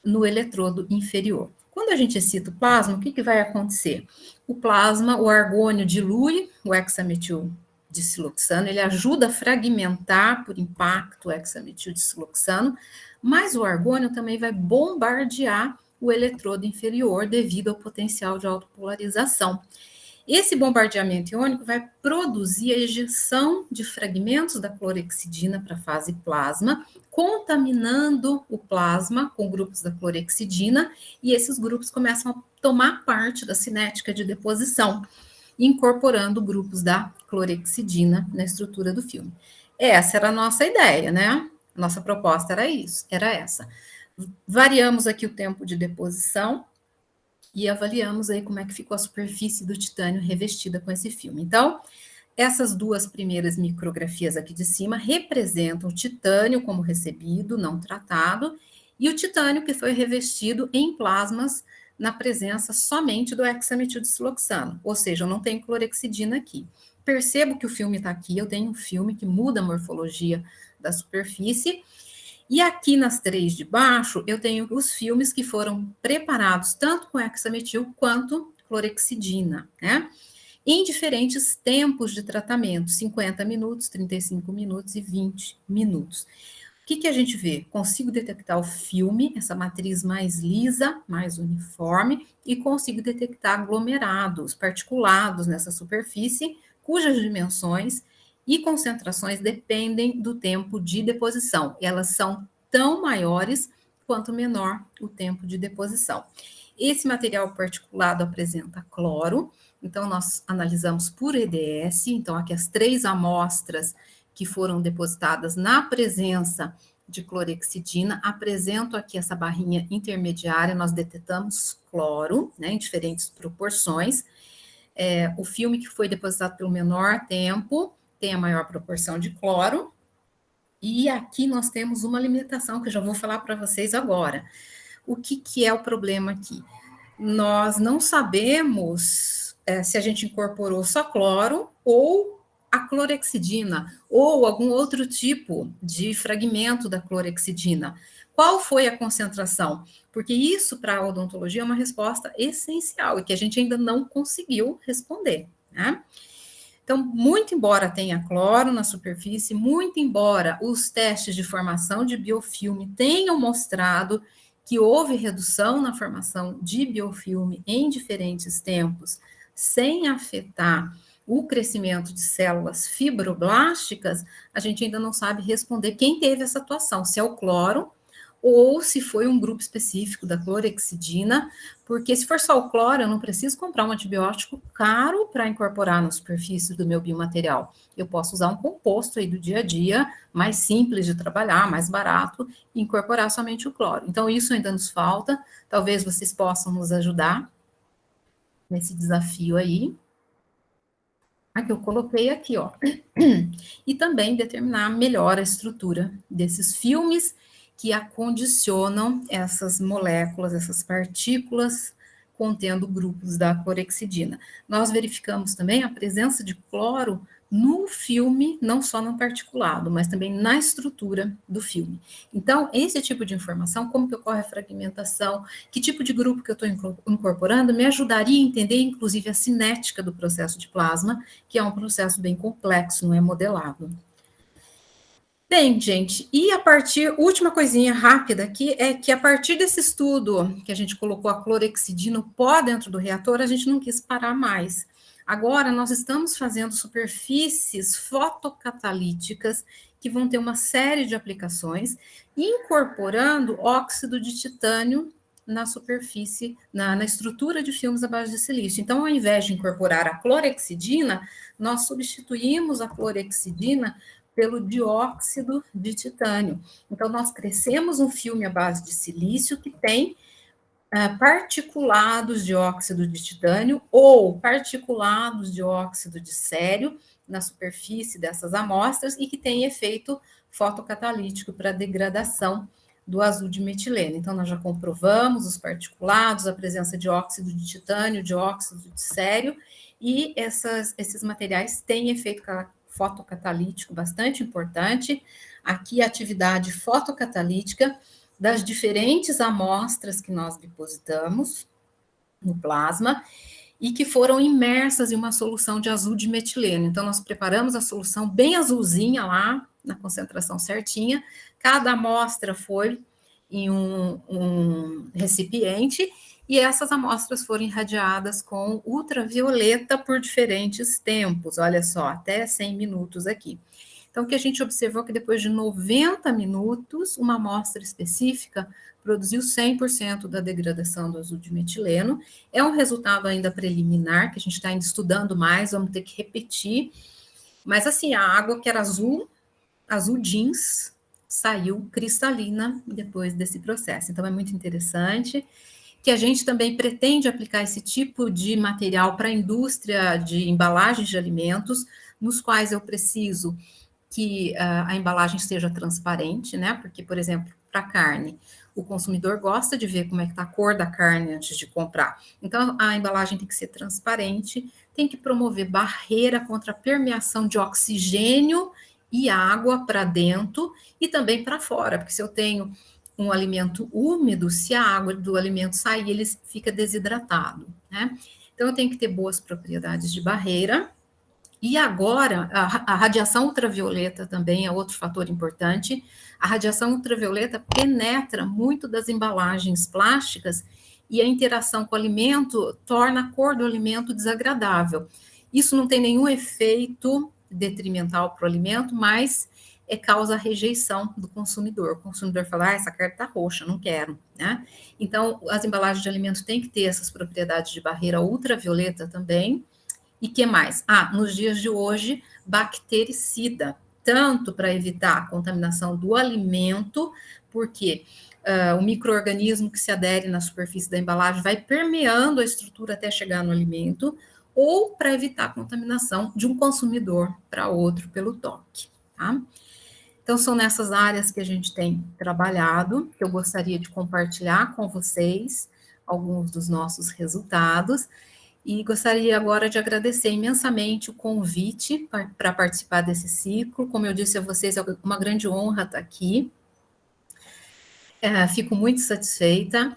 no eletrodo inferior. Quando a gente excita o plasma, o que vai acontecer? O plasma, o argônio dilui o hexametildissiloxano, ele ajuda a fragmentar por impacto o hexametildissiloxano, mas o argônio também vai bombardear o eletrodo inferior devido ao potencial de autopolarização. Esse bombardeamento iônico vai produzir a ejeção de fragmentos da clorexidina para a fase plasma, contaminando o plasma com grupos da clorexidina, e esses grupos começam a tomar parte da cinética de deposição, incorporando grupos da clorexidina na estrutura do filme. Essa era a nossa ideia, né? Nossa proposta era essa. Variamos aqui o tempo de deposição e avaliamos aí como é que ficou a superfície do titânio revestida com esse filme. Então, essas duas primeiras micrografias aqui de cima representam o titânio como recebido, não tratado, e o titânio, que foi revestido em plasmas na presença somente do hexametildissiloxano, ou seja, eu não tenho clorexidina aqui. Percebo que o filme está aqui, eu tenho um filme que muda a morfologia da superfície, e aqui nas 3 de baixo, eu tenho os filmes que foram preparados tanto com hexametil quanto clorexidina, né? Em diferentes tempos de tratamento, 50 minutos, 35 minutos e 20 minutos. O que a gente vê? Consigo detectar o filme, essa matriz mais lisa, mais uniforme, e consigo detectar aglomerados, particulados nessa superfície, cujas dimensões e concentrações dependem do tempo de deposição. Elas são tão maiores quanto menor o tempo de deposição. Esse material particulado apresenta cloro, então nós analisamos por EDS, então aqui as 3 amostras que foram depositadas na presença de clorexidina, apresento aqui essa barrinha intermediária, nós detectamos cloro, né, em diferentes proporções. O filme que foi depositado pelo menor tempo tem a maior proporção de cloro, e aqui nós temos uma limitação que eu já vou falar para vocês agora. O que é o problema aqui? Nós não sabemos se a gente incorporou só cloro ou a clorexidina, ou algum outro tipo de fragmento da clorexidina. Qual foi a concentração? Porque isso, para a odontologia, é uma resposta essencial e que a gente ainda não conseguiu responder, né? Então, muito embora tenha cloro na superfície, muito embora os testes de formação de biofilme tenham mostrado que houve redução na formação de biofilme em diferentes tempos, sem afetar o crescimento de células fibroblásticas, a gente ainda não sabe responder quem teve essa atuação, se é o cloro ou se foi um grupo específico da clorexidina, porque se for só o cloro, eu não preciso comprar um antibiótico caro para incorporar na superfície do meu biomaterial. Eu posso usar um composto aí do dia a dia, mais simples de trabalhar, mais barato, e incorporar somente o cloro. Então, isso ainda nos falta, talvez vocês possam nos ajudar nesse desafio aí. Aqui eu coloquei aqui, ó. E também determinar melhor a estrutura desses filmes que acondicionam essas moléculas, essas partículas contendo grupos da clorexidina. Nós verificamos também a presença de cloro no filme, não só no particulado, mas também na estrutura do filme. Então, esse tipo de informação, como que ocorre a fragmentação, que tipo de grupo que eu estou incorporando, me ajudaria a entender, inclusive, a cinética do processo de plasma, que é um processo bem complexo, não é modelado. Bem, gente, e última coisinha rápida aqui, é que a partir desse estudo que a gente colocou a clorexidina, o pó dentro do reator, a gente não quis parar mais. Agora, nós estamos fazendo superfícies fotocatalíticas que vão ter uma série de aplicações, incorporando óxido de titânio na superfície, na estrutura de filmes à base de silício. Então, ao invés de incorporar a clorexidina, nós substituímos a clorexidina pelo dióxido de titânio. Então, nós crescemos um filme à base de silício que tem particulados de óxido de titânio ou particulados de óxido de cério na superfície dessas amostras e que tem efeito fotocatalítico para degradação do azul de metileno. Então, nós já comprovamos os particulados, a presença de óxido de titânio, de óxido de cério, e esses materiais têm efeito fotocatalítico bastante importante. Aqui a atividade fotocatalítica das diferentes amostras que nós depositamos no plasma e que foram imersas em uma solução de azul de metileno. Então, nós preparamos a solução bem azulzinha lá, na concentração certinha. Cada amostra foi em um recipiente e essas amostras foram irradiadas com ultravioleta por diferentes tempos, olha só, até 100 minutos aqui. Então, o que a gente observou é que depois de 90 minutos, uma amostra específica produziu 100% da degradação do azul de metileno. É um resultado ainda preliminar, que a gente está ainda estudando mais, vamos ter que repetir. Mas, assim, a água que era azul jeans, saiu cristalina depois desse processo. Então, é muito interessante que a gente também pretende aplicar esse tipo de material para a indústria de embalagens de alimentos, nos quais eu preciso que a embalagem seja transparente, né? Porque, por exemplo, para carne, O consumidor gosta de ver como é que está a cor da carne antes de comprar. Então, a embalagem tem que ser transparente, tem que promover barreira contra a permeação de oxigênio e água para dentro e também para fora, porque se eu tenho um alimento úmido, se a água do alimento sair, ele fica desidratado, né? Então, eu tenho que ter boas propriedades de barreira. E agora, a radiação ultravioleta também é outro fator importante. A radiação ultravioleta penetra muito das embalagens plásticas e a interação com o alimento torna a cor do alimento desagradável. Isso não tem nenhum efeito detrimental para o alimento, mas causa rejeição do consumidor. O consumidor fala, essa carne está roxa, não quero, né? Então, as embalagens de alimentos têm que ter essas propriedades de barreira ultravioleta também. E que mais? Nos dias de hoje, bactericida, tanto para evitar a contaminação do alimento, porque o micro-organismo que se adere na superfície da embalagem vai permeando a estrutura até chegar no alimento, ou para evitar a contaminação de um consumidor para outro pelo toque, tá? Então, são nessas áreas que a gente tem trabalhado, que eu gostaria de compartilhar com vocês alguns dos nossos resultados. E gostaria agora de agradecer imensamente o convite para participar desse ciclo. Como eu disse a vocês, é uma grande honra estar aqui. Fico muito satisfeita.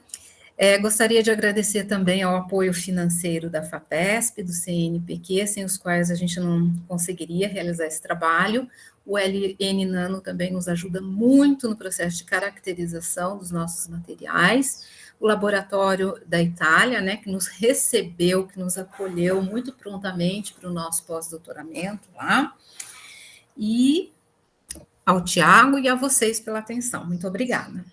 Gostaria de agradecer também ao apoio financeiro da FAPESP, do CNPq, sem os quais a gente não conseguiria realizar esse trabalho. O LN Nano também nos ajuda muito no processo de caracterização dos nossos materiais. O laboratório da Itália, né, que nos recebeu, que nos acolheu muito prontamente para o nosso pós-doutoramento lá. E ao Tiago e a vocês pela atenção. Muito obrigada.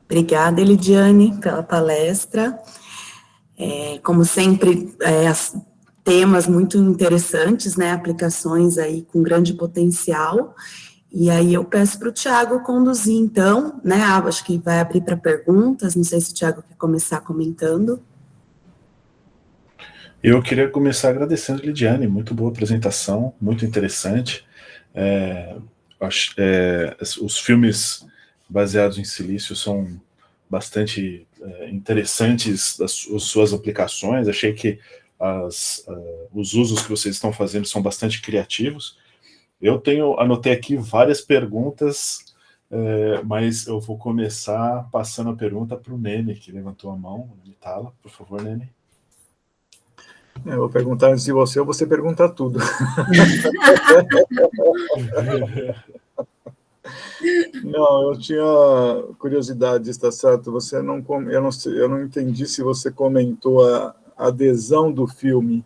Obrigada, Elidiane, pela palestra. Como sempre, temas muito interessantes, né, aplicações aí com grande potencial, e aí eu peço para o Tiago conduzir, então, né, acho que vai abrir para perguntas, não sei se o Tiago quer começar comentando. Eu queria começar agradecendo a Lidiane, muito boa apresentação, muito interessante. Os filmes baseados em silício são bastante interessantes, as suas aplicações. Achei que os usos que vocês estão fazendo são bastante criativos. Eu anotei aqui várias perguntas, mas eu vou começar passando a pergunta para o Nene, que levantou a mão. Tala, por favor, Nene. Eu vou perguntar antes de você, ou você pergunta tudo. Não, eu tinha curiosidade, está certo? Eu não entendi se você comentou a adesão do filme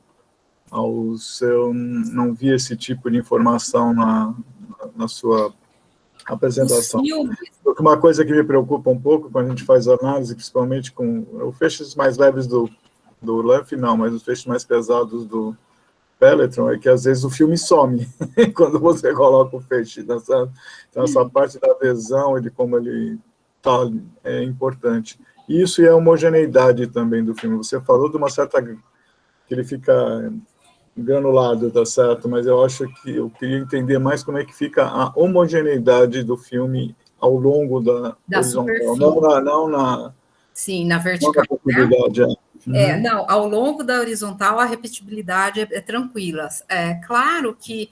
eu não vi esse tipo de informação na sua apresentação. Porque uma coisa que me preocupa um pouco quando a gente faz análise, principalmente com os feixes mais leves do LENF, não, mas os feixes mais pesados do Pelletron, é que às vezes o filme some quando você coloca o feixe, tá certo? Então essa parte da adesão e de como ele está é importante. Isso e a homogeneidade também do filme. Você falou de uma certa... que ele fica granulado, tá certo? Mas eu acho que eu queria entender mais como é que fica a homogeneidade do filme ao longo da horizontal. Sim, na vertical. Né? Não, ao longo da horizontal a repetibilidade é tranquila. É claro que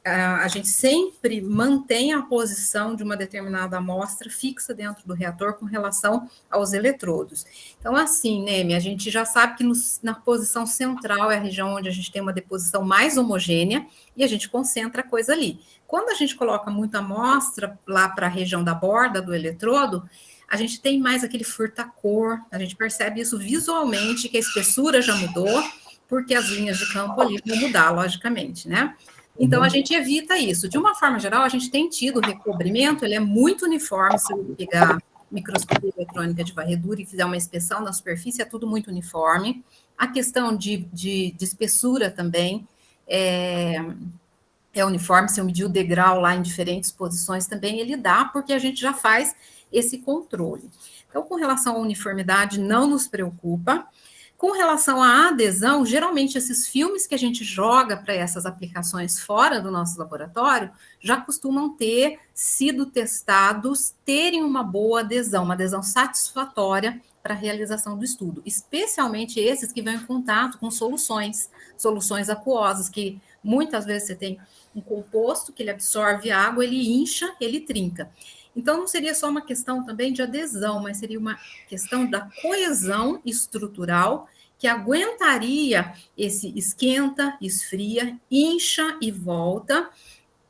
a gente sempre mantém a posição de uma determinada amostra fixa dentro do reator com relação aos eletrodos. Então, assim, Neme, a gente já sabe que na posição central é a região onde a gente tem uma deposição mais homogênea e a gente concentra a coisa ali. Quando a gente coloca muita amostra lá para a região da borda do eletrodo, a gente tem mais aquele furta-cor, a gente percebe isso visualmente, que a espessura já mudou, porque as linhas de campo ali vão mudar, logicamente, né? Então, a gente evita isso. De uma forma geral, a gente tem tido o recobrimento, ele é muito uniforme, se eu pegar microscopia eletrônica de varredura e fizer uma inspeção na superfície, é tudo muito uniforme. A questão de espessura também é uniforme, se eu medir o degrau lá em diferentes posições também, ele dá, porque a gente já faz esse controle. Então, com relação à uniformidade, não nos preocupa. Com relação à adesão, geralmente esses filmes que a gente joga para essas aplicações fora do nosso laboratório já costumam ter sido testados, terem uma boa adesão, uma adesão satisfatória para a realização do estudo, especialmente esses que vêm em contato com soluções aquosas, que muitas vezes você tem um composto que ele absorve água, ele incha, ele trinca. Então, não seria só uma questão também de adesão, mas seria uma questão da coesão estrutural que aguentaria esse esquenta, esfria, incha e volta.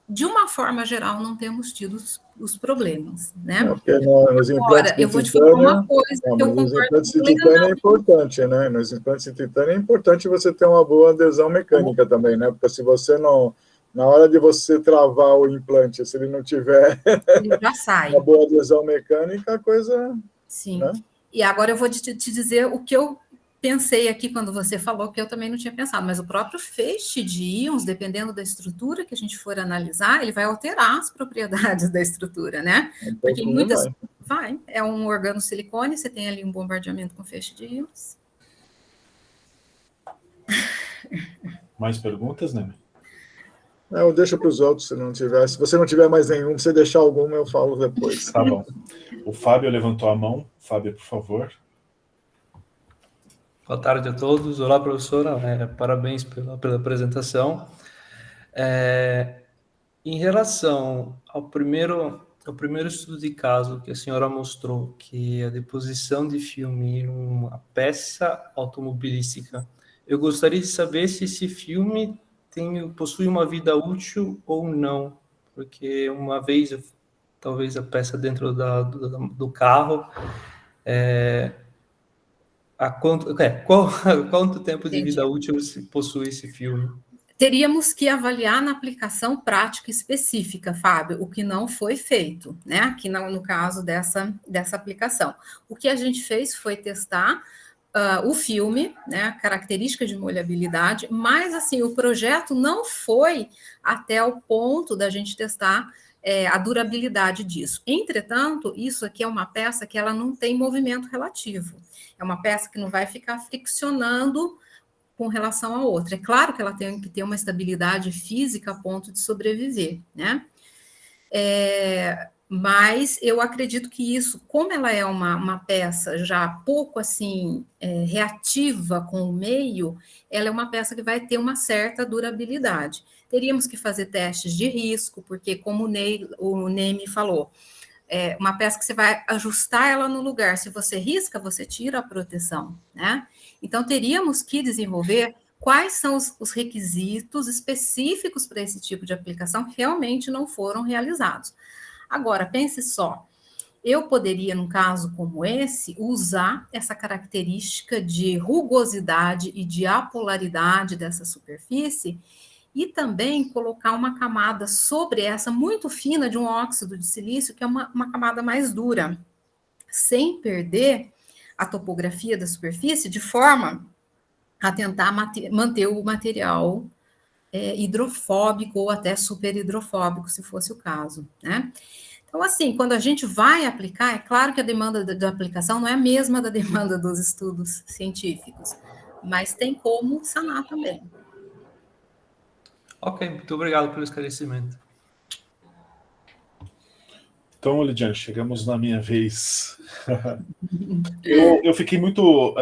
De uma forma geral, não temos tido os problemas, né? Porque nos implantes Agora, eu vou te falar uma coisa que eu nos concordo implantes de com titânio é importante, né? Nos implantes de titânio é importante você ter uma boa adesão mecânica também, né? Porque se você não... Na hora de você travar o implante, se ele não tiver ele já sai. uma boa adesão mecânica, a coisa... Sim. Né? E agora eu vou te dizer o que eu pensei aqui quando você falou, que eu também não tinha pensado, mas o próprio feixe de íons, dependendo da estrutura que a gente for analisar, ele vai alterar as propriedades da estrutura, né? Porque muitas... Vai. É um organosilicone, você tem ali um bombardeamento com feixe de íons. Mais perguntas, né? Eu deixo para os outros, se não tiver. Se você não tiver mais nenhum, se você deixar algum, eu falo depois. Tá bom. O Fábio levantou a mão. Fábio, por favor. Boa tarde a todos. Olá, professora. Parabéns pela apresentação. Em relação ao primeiro estudo de caso que a senhora mostrou, que é a deposição de filme em uma peça automobilística, eu gostaria de saber se esse filme possui uma vida útil ou não, porque uma vez, talvez a peça dentro do carro, quanto tempo de vida útil possui esse filme? Teríamos que avaliar na aplicação prática específica, Fábio, o que não foi feito, né? Aqui no caso dessa aplicação. O que a gente fez foi testar o filme, né, a característica de molhabilidade, mas assim, o projeto não foi até o ponto da gente testar a durabilidade disso. Entretanto, isso aqui é uma peça que ela não tem movimento relativo. É uma peça que não vai ficar friccionando com relação a outra. É claro que ela tem que ter uma estabilidade física a ponto de sobreviver, né? Mas eu acredito que isso, como ela é uma peça já pouco assim reativa com o meio, ela é uma peça que vai ter uma certa durabilidade. Teríamos que fazer testes de risco, porque como o Ney me falou, uma peça que você vai ajustar ela no lugar. Se você risca, você tira a proteção, né? Então, teríamos que desenvolver quais são os requisitos específicos para esse tipo de aplicação que realmente não foram realizados. Agora, pense só, eu poderia, num caso como esse, usar essa característica de rugosidade e de apolaridade dessa superfície e também colocar uma camada sobre essa muito fina de um óxido de silício, que é uma camada mais dura, sem perder a topografia da superfície, de forma a tentar manter o material hidrofóbico ou até superhidrofóbico, se fosse o caso, né? Então, assim, quando a gente vai aplicar, é claro que a demanda da aplicação não é a mesma da demanda dos estudos científicos, mas tem como sanar também. Ok, muito obrigado pelo esclarecimento. Então, Lidiane, chegamos na minha vez. Eu fiquei muito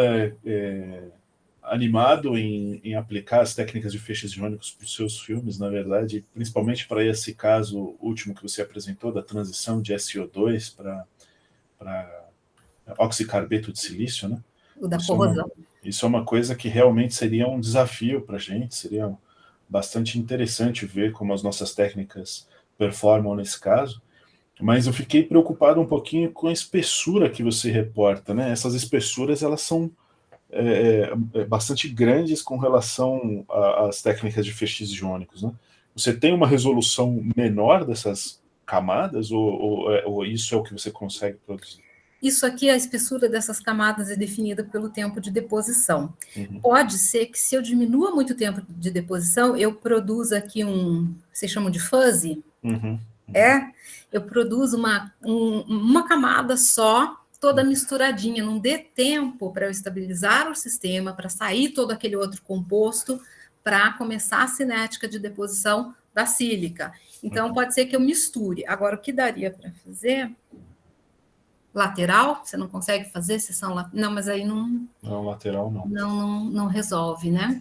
animado em aplicar as técnicas de feixes iônicos para os seus filmes, na verdade, principalmente para esse caso último que você apresentou, da transição de SO2 para oxicarbeto de silício, né? O da corrosão. Isso é uma coisa que realmente seria um desafio para a gente, seria bastante interessante ver como as nossas técnicas performam nesse caso, mas eu fiquei preocupado um pouquinho com a espessura que você reporta, né? Essas espessuras, elas são bastante grandes com relação às técnicas de feixes iônicos, né? Você tem uma resolução menor dessas camadas, ou isso é o que você consegue produzir? Isso aqui, a espessura dessas camadas é definida pelo tempo de deposição. Uhum. Pode ser que se eu diminua muito o tempo de deposição, eu produza aqui vocês chamam de fuzzy? Uhum. Eu produzo uma camada só, toda misturadinha, não dê tempo para eu estabilizar o sistema, para sair todo aquele outro composto, para começar a cinética de deposição da sílica. Então, pode ser que eu misture. Agora, o que daria para fazer? Lateral? Você não consegue fazer sessão lateral? Não, mas aí não... Não, lateral não. Não resolve, né?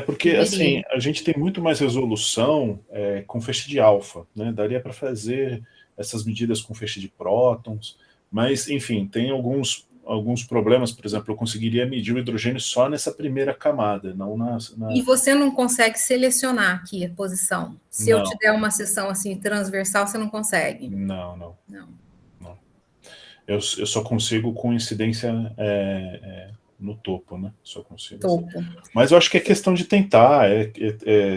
Porque assim, a gente tem muito mais resolução com feixe de alfa, né? Daria para fazer essas medidas com feixe de prótons, mas, enfim, tem alguns problemas. Por exemplo, eu conseguiria medir o hidrogênio só nessa primeira camada, não na... E você não consegue selecionar aqui a posição? Se eu te der uma seção assim transversal, você não consegue? Não. Eu só consigo com incidência no topo, né? Só consigo. Topo. Assim. Mas eu acho que é questão de tentar,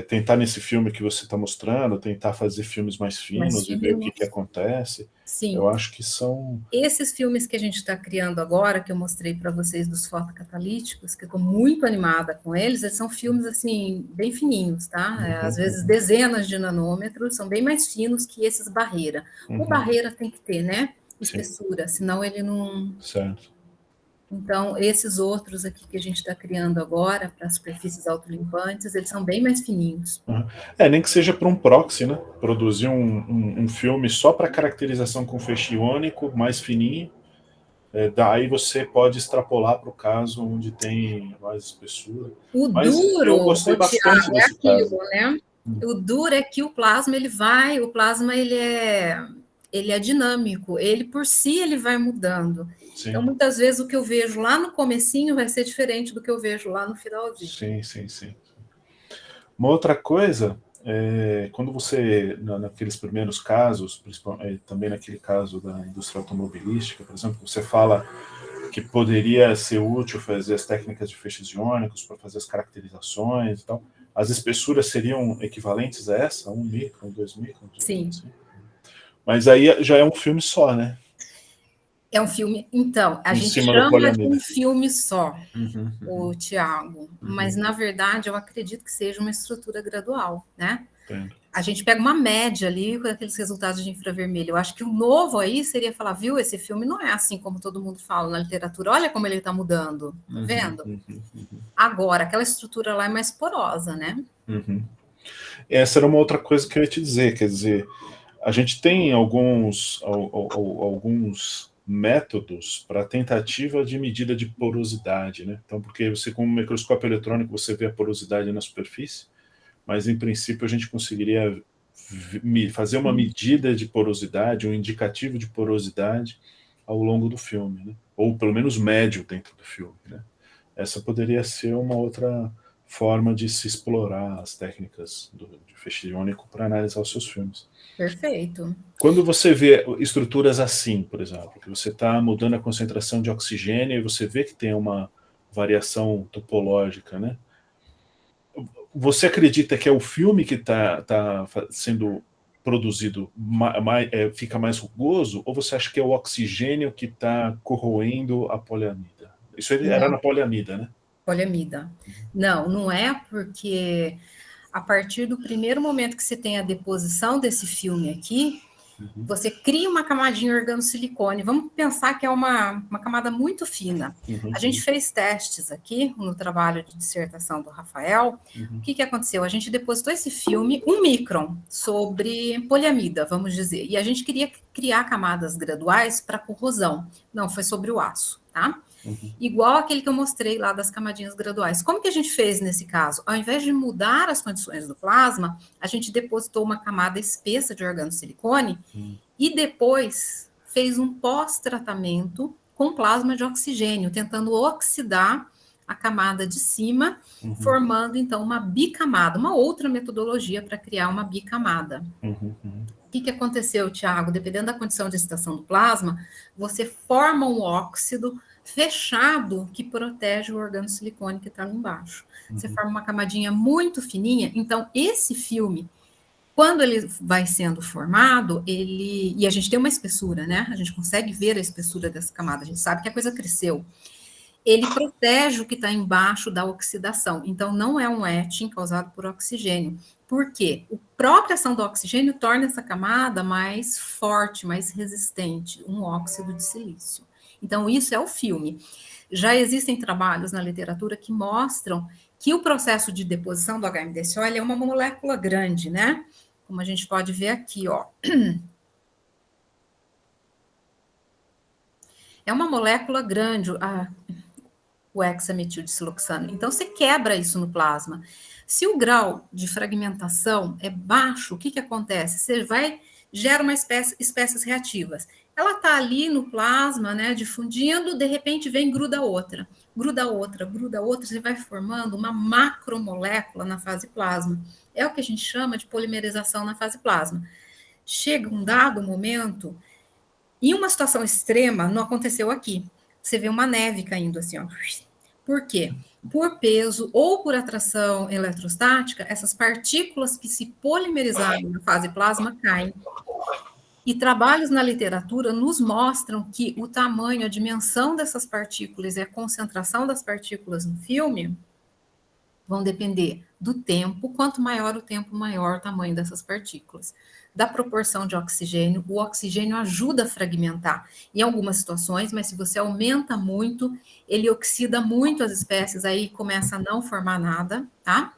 tentar nesse filme que você está mostrando, tentar fazer filmes mais finos e ver o que acontece. Sim. Eu acho que são... Esses filmes que a gente está criando agora, que eu mostrei para vocês dos fotocatalíticos, que eu estou muito animada com eles são filmes, assim, bem fininhos, tá? Às vezes dezenas de nanômetros, são bem mais finos que esses barreira. O barreira tem que ter, né? Espessura, senão ele não... Certo. Então, esses outros aqui que a gente está criando agora, para superfícies autolimpantes, eles são bem mais fininhos. Nem que seja para um proxy, né? Produzir um filme só para caracterização com feixe iônico, mais fininho. Daí você pode extrapolar para o caso onde tem mais espessura. Mas duro, eu gostei bastante desse caso. Né? O duro é que o plasma, o plasma ele é dinâmico, ele por si ele vai mudando. Sim. Então, muitas vezes, o que eu vejo lá no comecinho vai ser diferente do que eu vejo lá no finalzinho. Sim. Uma outra coisa, quando você, naqueles primeiros casos, principalmente, também naquele caso da indústria automobilística, por exemplo, você fala que poderia ser útil fazer as técnicas de feixes iônicos para fazer as caracterizações e tal. As espessuras seriam equivalentes a essa? 1 micron, 2 microns? Sim. Assim? Mas aí já é um filme só, né? É um filme... Então, a gente chama de um filme só, o Tiago. Mas, na verdade, eu acredito que seja uma estrutura gradual, né? Entendo. A gente pega uma média ali com aqueles resultados de infravermelho. Eu acho que o novo aí seria falar, viu, esse filme não é assim como todo mundo fala na literatura. Olha como ele está mudando, tá vendo? Agora, aquela estrutura lá é mais porosa, né? Essa era uma outra coisa que eu ia te dizer, quer dizer, a gente tem alguns métodos para tentativa de medida de porosidade, né? Então, porque você com um microscópio eletrônico você vê a porosidade na superfície, mas em princípio a gente conseguiria fazer uma medida de porosidade, um indicativo de porosidade ao longo do filme, né? Ou pelo menos médio dentro do filme, né? Essa poderia ser uma outra forma de se explorar as técnicas de feixe iônico para analisar os seus filmes. Perfeito. Quando você vê estruturas assim, por exemplo, que você está mudando a concentração de oxigênio e você vê que tem uma variação topológica, né? Você acredita que é o filme que está sendo produzido fica mais rugoso, ou você acha que é o oxigênio que está corroendo a poliamida? Isso era na poliamida, né? Poliamida. Não é porque... A partir do primeiro momento que você tem a deposição desse filme aqui, você cria uma camadinha organosilicone. Vamos pensar que é uma camada muito fina. A gente fez testes aqui no trabalho de dissertação do Rafael. O que aconteceu? A gente depositou esse filme 1 micron sobre poliamida, vamos dizer. E a gente queria criar camadas graduais para corrosão. Não, foi sobre o aço, tá? Igual aquele que eu mostrei lá das camadinhas graduais. Como que a gente fez nesse caso? Ao invés de mudar as condições do plasma, a gente depositou uma camada espessa de organosilicone e depois fez um pós-tratamento com plasma de oxigênio, tentando oxidar a camada de cima, formando então uma bicamada, uma outra metodologia para criar uma bicamada. O que aconteceu, Tiago? Dependendo da condição de excitação do plasma, você forma um óxido fechado que protege o organosilicone que está ali embaixo. Você forma uma camadinha muito fininha. Então, esse filme, quando ele vai sendo formado, e a gente tem uma espessura, né? A gente consegue ver a espessura dessa camada, a gente sabe que a coisa cresceu. Ele protege o que está embaixo da oxidação. Então, não é um etching causado por oxigênio. Por quê? A própria ação do oxigênio torna essa camada mais forte, mais resistente, um óxido de silício. Então, isso é o filme. Já existem trabalhos na literatura que mostram que o processo de deposição do HMDSO é uma molécula grande, né? Como a gente pode ver aqui, ó. É uma molécula grande, o hexametildissiloxano. Então, você quebra isso no plasma. Se o grau de fragmentação é baixo, o que acontece? Você gera uma espécies reativas. Ela está ali no plasma, né, difundindo, de repente vem gruda outra, você vai formando uma macromolécula na fase plasma. É o que a gente chama de polimerização na fase plasma. Chega um dado momento, em uma situação extrema, não aconteceu aqui. Você vê uma neve caindo assim, ó. Por quê? Por peso ou por atração eletrostática, essas partículas que se polimerizaram na fase plasma caem. E trabalhos na literatura nos mostram que o tamanho, a dimensão dessas partículas e a concentração das partículas no filme vão depender do tempo. Quanto maior o tempo, maior o tamanho dessas partículas. Da proporção de oxigênio, o oxigênio ajuda a fragmentar em algumas situações, mas se você aumenta muito, ele oxida muito as espécies, aí começa a não formar nada, tá?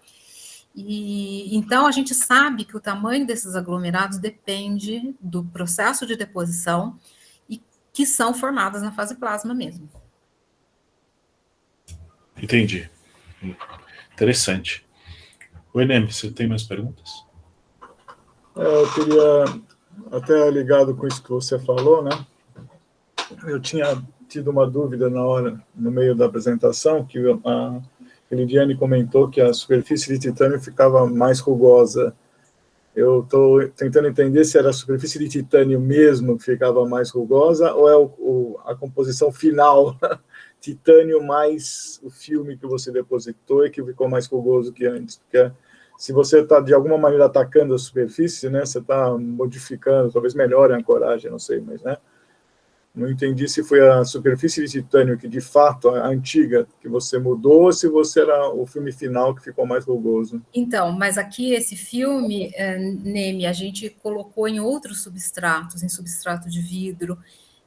E então a gente sabe que o tamanho desses aglomerados depende do processo de deposição e que são formadas na fase plasma mesmo. Entendi. Interessante. O Enem, você tem mais perguntas? Eu queria, até ligado com isso que você falou, né? Eu tinha tido uma dúvida no meio da apresentação, que a Elidiane comentou que a superfície de titânio ficava mais rugosa. Eu estou tentando entender se era a superfície de titânio mesmo que ficava mais rugosa ou é a composição final, titânio mais o filme que você depositou e que ficou mais rugoso que antes. Porque se você está, de alguma maneira, atacando a superfície, né, você está modificando, talvez melhore a ancoragem, não sei, mas, né? Não entendi se foi a superfície de titânio que, de fato, a antiga, que você mudou, ou se você era o filme final que ficou mais rugoso. Então, mas aqui esse filme, Neme, a gente colocou em outros substratos, em substrato de vidro,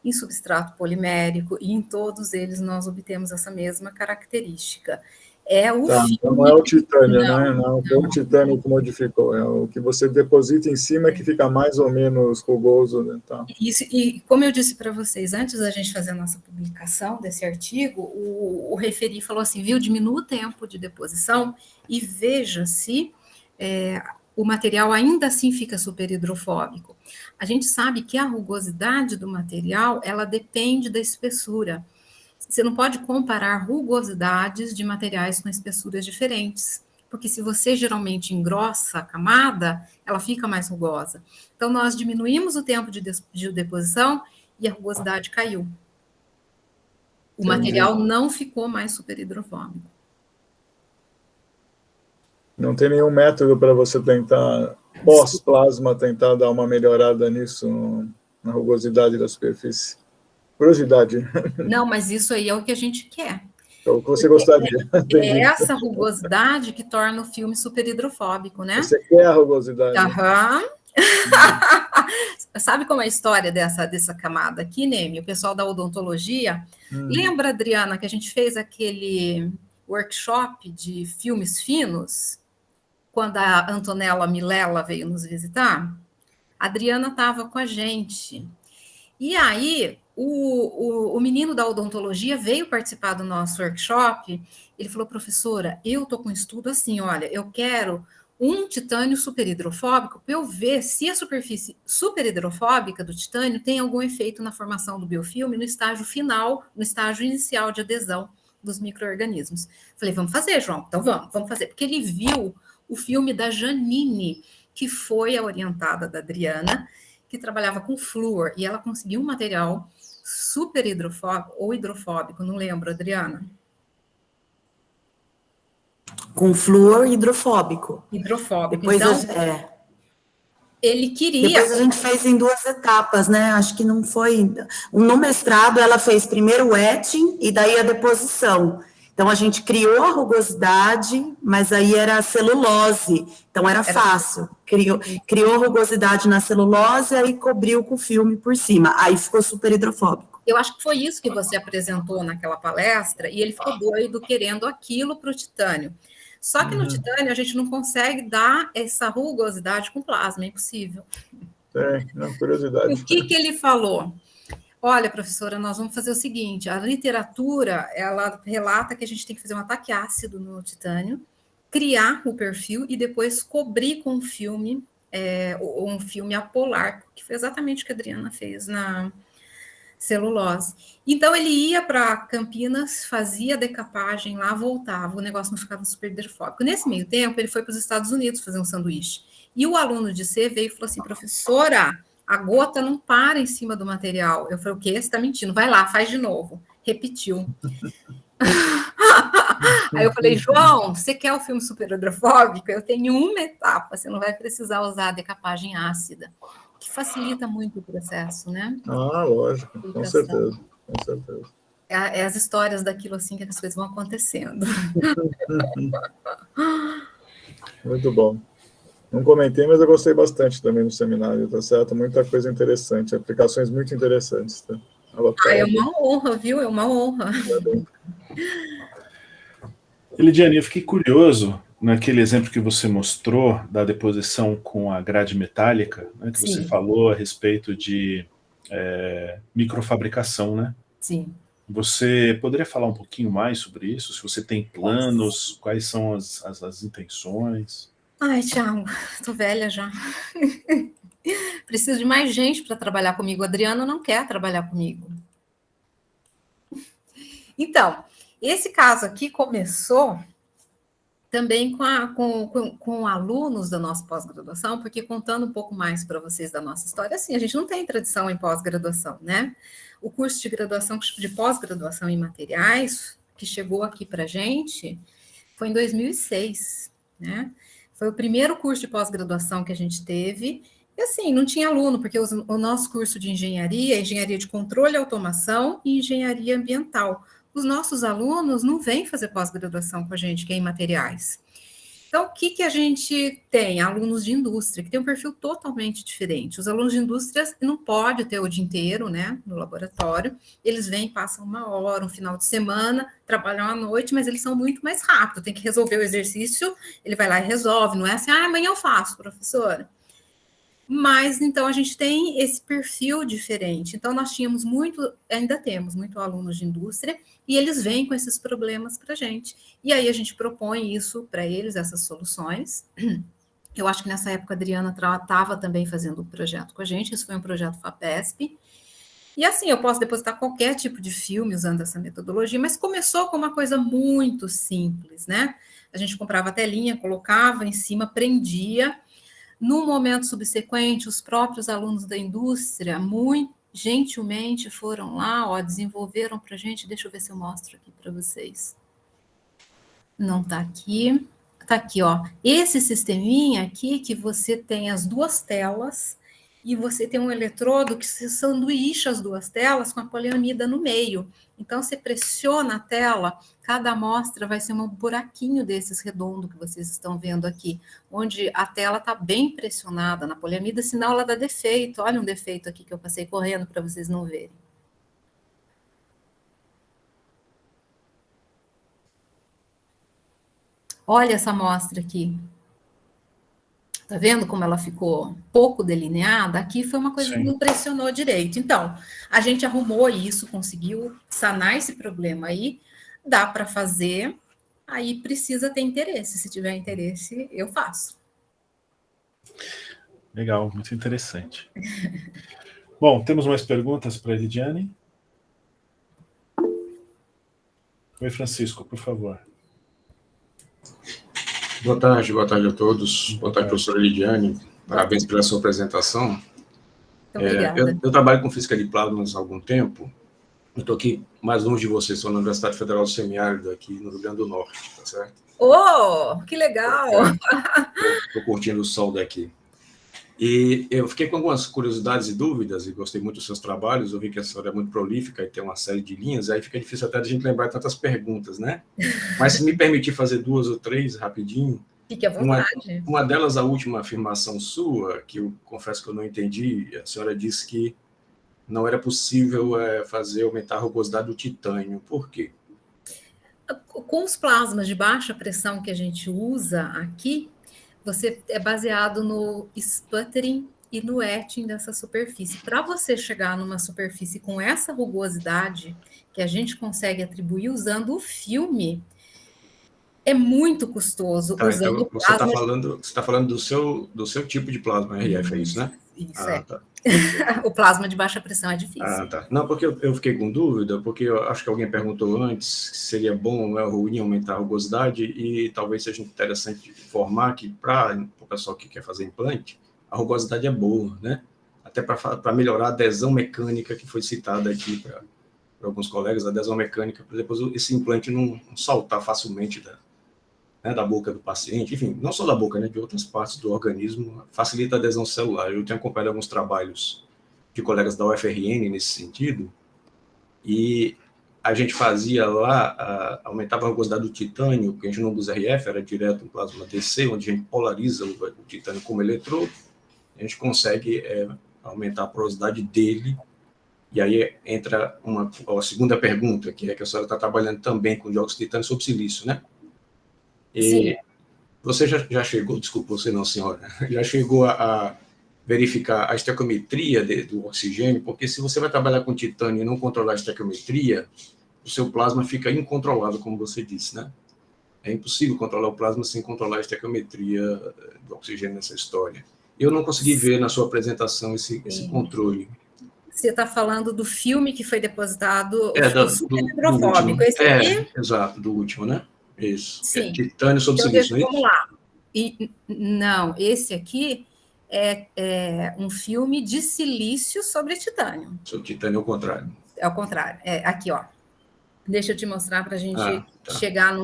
em substrato polimérico, e em todos eles nós obtemos essa mesma característica. É o filme... Então não é o titânio, né? Não é o titânio que modificou, é o que você deposita em cima que fica mais ou menos rugoso. Né? Tá. Isso, e como eu disse para vocês, antes da gente fazer a nossa publicação desse artigo, o referi falou assim, viu, diminua o tempo de deposição e veja se o material ainda assim fica super hidrofóbico. A gente sabe que a rugosidade do material, ela depende da espessura. Você não pode comparar rugosidades de materiais com espessuras diferentes, porque se você geralmente engrossa a camada, ela fica mais rugosa. Então, nós diminuímos o tempo de deposição e a rugosidade caiu. O material não ficou mais super hidrofóbico. Não tem nenhum método para você tentar, pós-plasma, tentar dar uma melhorada nisso, na rugosidade da superfície? Curiosidade. Não, mas isso aí é o que a gente quer. É o que você gostaria. É essa rugosidade que torna o filme super hidrofóbico, né? Você quer a rugosidade. Aham. Sabe como é a história dessa camada aqui, Neme? O pessoal da odontologia. Lembra, Adriana, que a gente fez aquele workshop de filmes finos? Quando a Antonella Milela veio nos visitar? A Adriana estava com a gente. E aí, o menino da odontologia veio participar do nosso workshop. Ele falou, professora, eu estou com um estudo assim, olha, eu quero um titânio superhidrofóbico para eu ver se a superfície superhidrofóbica do titânio tem algum efeito na formação do biofilme no estágio final, no estágio inicial de adesão dos micro-organismos. Falei, vamos fazer, João, então vamos fazer. Porque ele viu o filme da Janine, que foi a orientada da Adriana, que trabalhava com flúor, e ela conseguiu um material super hidrofóbico ou hidrofóbico, não lembro, Adriana. Com flúor hidrofóbico. Hidrofóbico. Depois então, ele queria... Depois a gente fez em 2 etapas, né? Acho que não foi... No mestrado, ela fez primeiro o etching e daí a deposição. Então, a gente criou a rugosidade, mas aí era a celulose, então era fácil. Criou rugosidade na celulose, aí cobriu com filme por cima, aí ficou super hidrofóbico. Eu acho que foi isso que você apresentou naquela palestra, e ele ficou doido querendo aquilo para o titânio. Só que no titânio a gente não consegue dar essa rugosidade com plasma, é impossível. Não, curiosidade. E o que ele falou? Olha, professora, nós vamos fazer o seguinte, a literatura, ela relata que a gente tem que fazer um ataque ácido no titânio, criar o perfil e depois cobrir com um filme apolar, que foi exatamente o que a Adriana fez na celulose. Então, ele ia para Campinas, fazia decapagem lá, voltava, o negócio não ficava super hidrofóbico. Nesse meio tempo, ele foi para os Estados Unidos fazer um sanduíche. E o aluno de C veio e falou assim, professora, a gota não para em cima do material. Eu falei, o quê? Você está mentindo. Vai lá, faz de novo. Repetiu. Aí eu falei, João, você quer o filme super hidrofóbico? Eu tenho uma etapa, você não vai precisar usar a decapagem ácida, que facilita muito o processo, né? Lógico, com certeza, com certeza. É as histórias daquilo assim que as coisas vão acontecendo. Muito bom. Não comentei, mas eu gostei bastante também no seminário, tá certo? Muita coisa interessante, aplicações muito interessantes, tá? É uma honra, viu? É uma honra. Elidiane, eu fiquei curioso naquele exemplo que você mostrou da deposição com a grade metálica, né, que Sim. Você falou a respeito de microfabricação, né? Sim. Você poderia falar um pouquinho mais sobre isso? Se você tem planos, quais são as intenções? Ai, Thiago, tô velha já. Preciso de mais gente para trabalhar comigo. O Adriano não quer trabalhar comigo. Então, esse caso aqui começou também com alunos da nossa pós-graduação, porque contando um pouco mais para vocês da nossa história, assim, a gente não tem tradição em pós-graduação, né? O curso de graduação, de pós-graduação em materiais, que chegou aqui para a gente, foi em 2006, né? Foi o primeiro curso de pós-graduação que a gente teve, e assim, não tinha aluno, porque o nosso curso de engenharia de controle e automação e engenharia ambiental. Os nossos alunos não vêm fazer pós-graduação com a gente, que é em materiais. Então, o que a gente tem? Alunos de indústria, que tem um perfil totalmente diferente. Os alunos de indústria não podem ter o dia inteiro, né, no laboratório. Eles vêm, passam uma hora, um final de semana, trabalham à noite, mas eles são muito mais rápidos. Tem que resolver o exercício, ele vai lá e resolve. Não é assim, amanhã eu faço, professora. Mas, então, a gente tem esse perfil diferente. Então, nós tínhamos ainda temos muito alunos de indústria, e eles vêm com esses problemas para a gente. E aí, a gente propõe isso para eles, essas soluções. Eu acho que nessa época a Adriana estava também fazendo um projeto com a gente, isso foi um projeto FAPESP. E assim, eu posso depositar qualquer tipo de filme usando essa metodologia, mas começou com uma coisa muito simples, né? A gente comprava a telinha, colocava em cima, prendia. No momento subsequente, os próprios alunos da indústria, muito gentilmente, foram lá, desenvolveram para a gente. Deixa eu ver se eu mostro aqui para vocês. Não está aqui. Está aqui, ó. Esse sisteminha aqui, que você tem as duas telas, e você tem um eletrodo que se sanduícha as duas telas com a poliamida no meio. Então, você pressiona a tela, cada amostra vai ser um buraquinho desses redondo que vocês estão vendo aqui, onde a tela está bem pressionada na poliamida, senão ela dá defeito. Olha um defeito aqui que eu passei correndo para vocês não verem. Olha essa amostra aqui. Tá vendo como ela ficou pouco delineada? Aqui foi uma coisa que não pressionou direito. Então, a gente arrumou isso, conseguiu sanar esse problema aí, dá para fazer, aí precisa ter interesse. Se tiver interesse, eu faço. Legal, muito interessante. Bom, temos mais perguntas para a Elidiane? Oi, Francisco, por favor. Boa tarde a todos. Boa tarde, professora Elidiane. Parabéns pela sua apresentação. Obrigada. Eu trabalho com física de plasmas há algum tempo. Eu estou aqui mais longe de vocês, estou na Universidade Federal do Semiárido, aqui no Rio Grande do Norte, tá certo? Oh, que legal! Estou curtindo o sol daqui. E eu fiquei com algumas curiosidades e dúvidas, e gostei muito dos seus trabalhos. Eu vi que a senhora é muito prolífica e tem uma série de linhas, aí fica difícil até de a gente lembrar tantas perguntas, né? Mas se me permitir fazer 2 ou 3 rapidinho. Fique à vontade. Uma delas, a última afirmação sua, que eu confesso que eu não entendi, a senhora disse que não era possível fazer aumentar a rugosidade do titânio. Por quê? Com os plasmas de baixa pressão que a gente usa aqui, você é baseado no sputtering e no etching dessa superfície. Para você chegar numa superfície com essa rugosidade que a gente consegue atribuir usando o filme, é muito custoso. Tá, usando então você está falando do seu tipo de plasma RF, é isso, né? Isso, Tá. O plasma de baixa pressão é difícil. Tá. Não, porque eu fiquei com dúvida, porque eu acho que alguém perguntou antes se seria bom ou ruim aumentar a rugosidade, e talvez seja interessante informar que para o pessoal que quer fazer implante, a rugosidade é boa, né? Até para melhorar a adesão mecânica que foi citada aqui para alguns colegas, a adesão mecânica, para depois esse implante não saltar facilmente da boca do paciente, enfim, não só da boca, né, de outras partes do organismo, facilita a adesão celular. Eu tenho acompanhado alguns trabalhos de colegas da UFRN nesse sentido, e a gente fazia lá, aumentava a rugosidade do titânio, que a gente não usa RF, era direto no plasma DC, onde a gente polariza o titânio como eletrodo, a gente consegue aumentar a porosidade dele, e aí entra a segunda pergunta, que é que a senhora está trabalhando também com dióxido de titânio sob silício, né? E Sim. você já chegou, desculpa, você não, senhora, já chegou a verificar a estequiometria do oxigênio, porque se você vai trabalhar com titânio e não controlar a estequiometria, o seu plasma fica incontrolável, como você disse, né? É impossível controlar o plasma sem controlar a estequiometria do oxigênio nessa história. Eu não consegui ver na sua apresentação esse controle. Você está falando do filme que foi depositado, do super hidrofóbico. Esse aqui? Exato, do último, né? Isso. Sim. Titânio sob silício, não é isso? Vamos lá. Não, esse aqui é um filme de silício sobre titânio. Sobre titânio é o contrário. É o contrário. Aqui, ó. Deixa eu te mostrar para a gente tá. chegar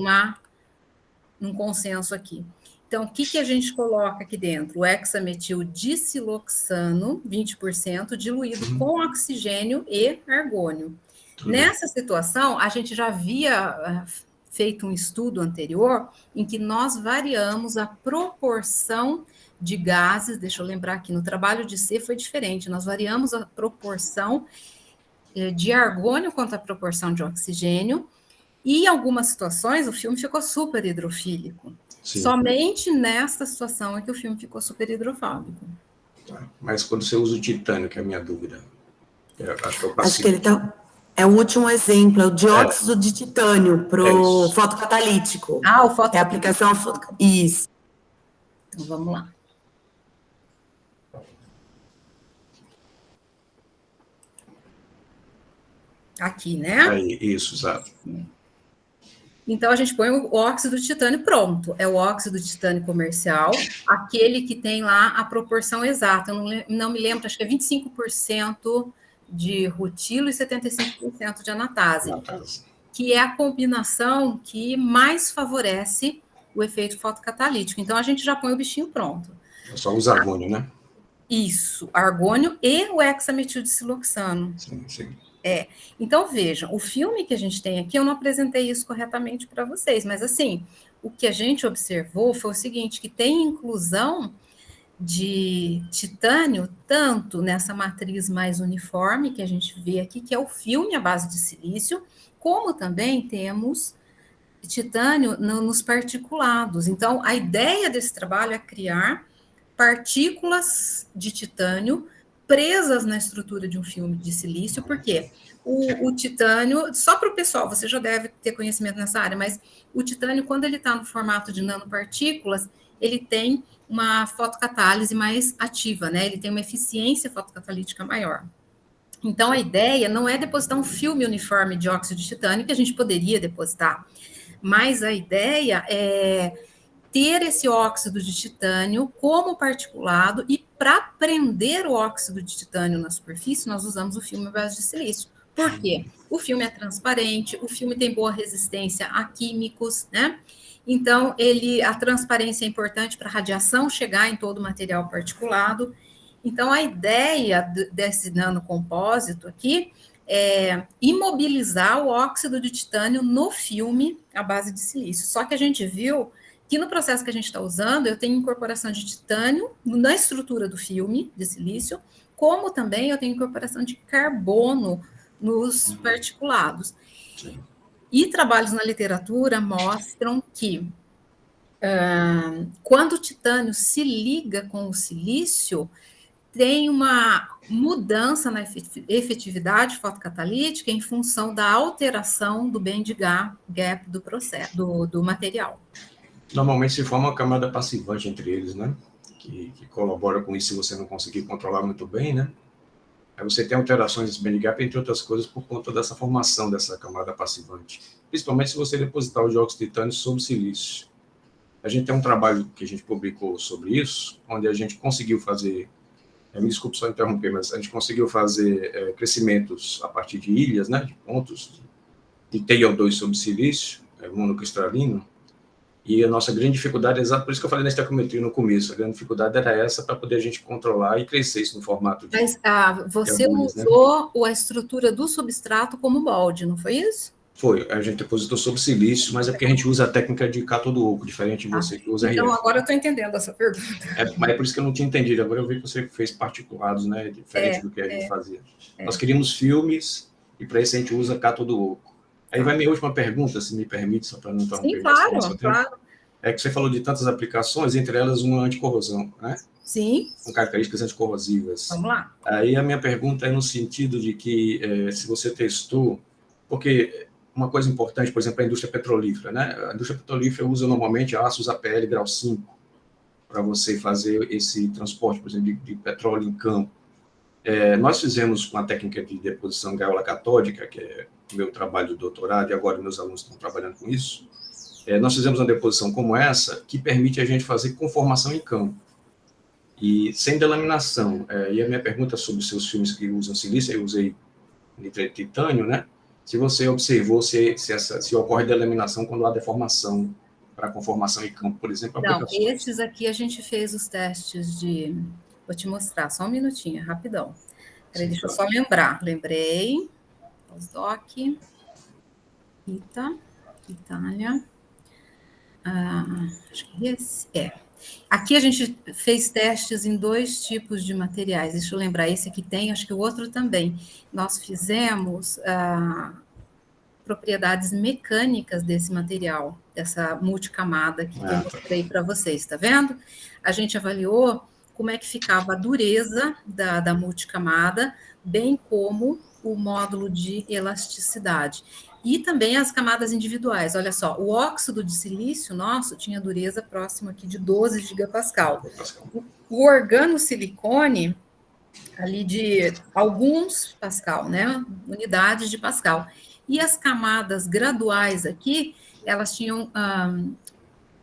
num consenso aqui. Então, o que a gente coloca aqui dentro? O hexametildissiloxano, 20%, diluído com oxigênio e argônio. Nessa situação, a gente já havia feito um estudo anterior em que nós variamos a proporção de gases. Deixa eu lembrar aqui, no trabalho de C foi diferente, nós variamos a proporção de argônio contra a proporção de oxigênio, e em algumas situações o filme ficou super hidrofílico. Sim. Somente nesta situação é que o filme ficou super hidrofóbico. Mas quando você usa o titânio, que é a minha dúvida, acho que ele tá... É o último exemplo, é o dióxido de titânio para o fotocatalítico. O fotocatalítico. É a aplicação fotocatalítica. Isso. Então, vamos lá. Aqui, né? Aí, isso, exato. Então, a gente põe o óxido de titânio pronto. É o óxido de titânio comercial, aquele que tem lá a proporção exata. Eu não me lembro, acho que é 25% de rutilo e 75% de anatase, que é a combinação que mais favorece o efeito fotocatalítico. Então, a gente já põe o bichinho pronto. Só usa argônio, né? Isso, argônio e o hexametildissiloxano. Sim. Então, vejam, o filme que a gente tem aqui, eu não apresentei isso corretamente para vocês, mas assim, o que a gente observou foi o seguinte, que tem inclusão de titânio, tanto nessa matriz mais uniforme que a gente vê aqui, que é o filme à base de silício, como também temos titânio nos particulados. Então, a ideia desse trabalho é criar partículas de titânio presas na estrutura de um filme de silício, porque o titânio, só para o pessoal, você já deve ter conhecimento nessa área, mas o titânio, quando ele está no formato de nanopartículas, ele tem uma fotocatálise mais ativa, né? Ele tem uma eficiência fotocatalítica maior. Então, a ideia não é depositar um filme uniforme de óxido de titânio, que a gente poderia depositar, mas a ideia é ter esse óxido de titânio como particulado, e para prender o óxido de titânio na superfície, nós usamos o filme à base de silício. Por quê? O filme é transparente, o filme tem boa resistência a químicos, né? Então, a transparência é importante para a radiação chegar em todo o material particulado. Então, a ideia desse nanocompósito aqui é imobilizar o óxido de titânio no filme à base de silício. Só que a gente viu que no processo que a gente está usando, eu tenho incorporação de titânio na estrutura do filme de silício, como também eu tenho incorporação de carbono nos particulados. Sim. E trabalhos na literatura mostram que quando o titânio se liga com o silício, tem uma mudança na efetividade fotocatalítica em função da alteração do band gap do processo, do material. Normalmente se forma uma camada passivante entre eles, né? Que colabora com isso se você não conseguir controlar muito bem, né? Aí você tem alterações desse band gap, entre outras coisas, por conta dessa formação dessa camada passivante. Principalmente se você depositar os dióxido de titânio sobre silício. A gente tem um trabalho que a gente publicou sobre isso, onde a gente conseguiu fazer, me desculpe só interromper, mas a gente conseguiu fazer crescimentos a partir de ilhas, né, de pontos de TiO2 sobre silício, monocristalino, e a nossa grande dificuldade, por isso que eu falei na estequiometria no começo, a grande dificuldade era essa, para poder a gente controlar e crescer isso no formato de... Mas você agulhas, usou, né, a estrutura do substrato como molde, não foi isso? Foi, a gente depositou sobre silício, mas é porque a gente usa a técnica de cátodo oco, diferente de você que usa RF. Então, agora eu estou entendendo essa pergunta. Mas é por isso que eu não tinha entendido, agora eu vi que você fez particulados, né, diferente do que a gente fazia. Nós queríamos filmes, e para isso a gente usa cátodo oco. Aí vai minha última pergunta, se me permite, só para não interromper. Sim, claro, claro. É que você falou de tantas aplicações, entre elas uma anticorrosão, né? Sim. Com características anticorrosivas. Vamos lá. Aí a minha pergunta é no sentido de que, se você testou, porque uma coisa importante, por exemplo, a indústria petrolífera, né? A indústria petrolífera usa normalmente aços APL grau 5 para você fazer esse transporte, por exemplo, de petróleo em campo. Nós fizemos com a técnica de deposição gaiola catódica, que é o meu trabalho de doutorado, e agora meus alunos estão trabalhando com isso. Nós fizemos uma deposição como essa, que permite a gente fazer conformação em campo, e sem delaminação. E a minha pergunta sobre os seus filmes que usam silício, eu usei nitreto de titânio, né? Se você observou se ocorre delaminação quando há deformação para conformação em campo, por exemplo. Não, esses aqui a gente fez os testes de... Vou te mostrar, só um minutinho, rapidão. Peraí, deixa eu só lembrar. Lembrei. Postdoc. Itália. Acho que esse é. Aqui a gente fez testes em 2 tipos de materiais. Deixa eu lembrar, esse aqui tem, acho que o outro também. Nós fizemos propriedades mecânicas desse material, dessa multicamada que eu mostrei para vocês, tá vendo? A gente avaliou como é que ficava a dureza da multicamada, bem como o módulo de elasticidade. E também as camadas individuais. Olha só, o óxido de silício nosso tinha dureza próxima aqui de 12 gigapascal. O organosilicone, ali de alguns pascal, né? Unidades de pascal. E as camadas graduais aqui, elas tinham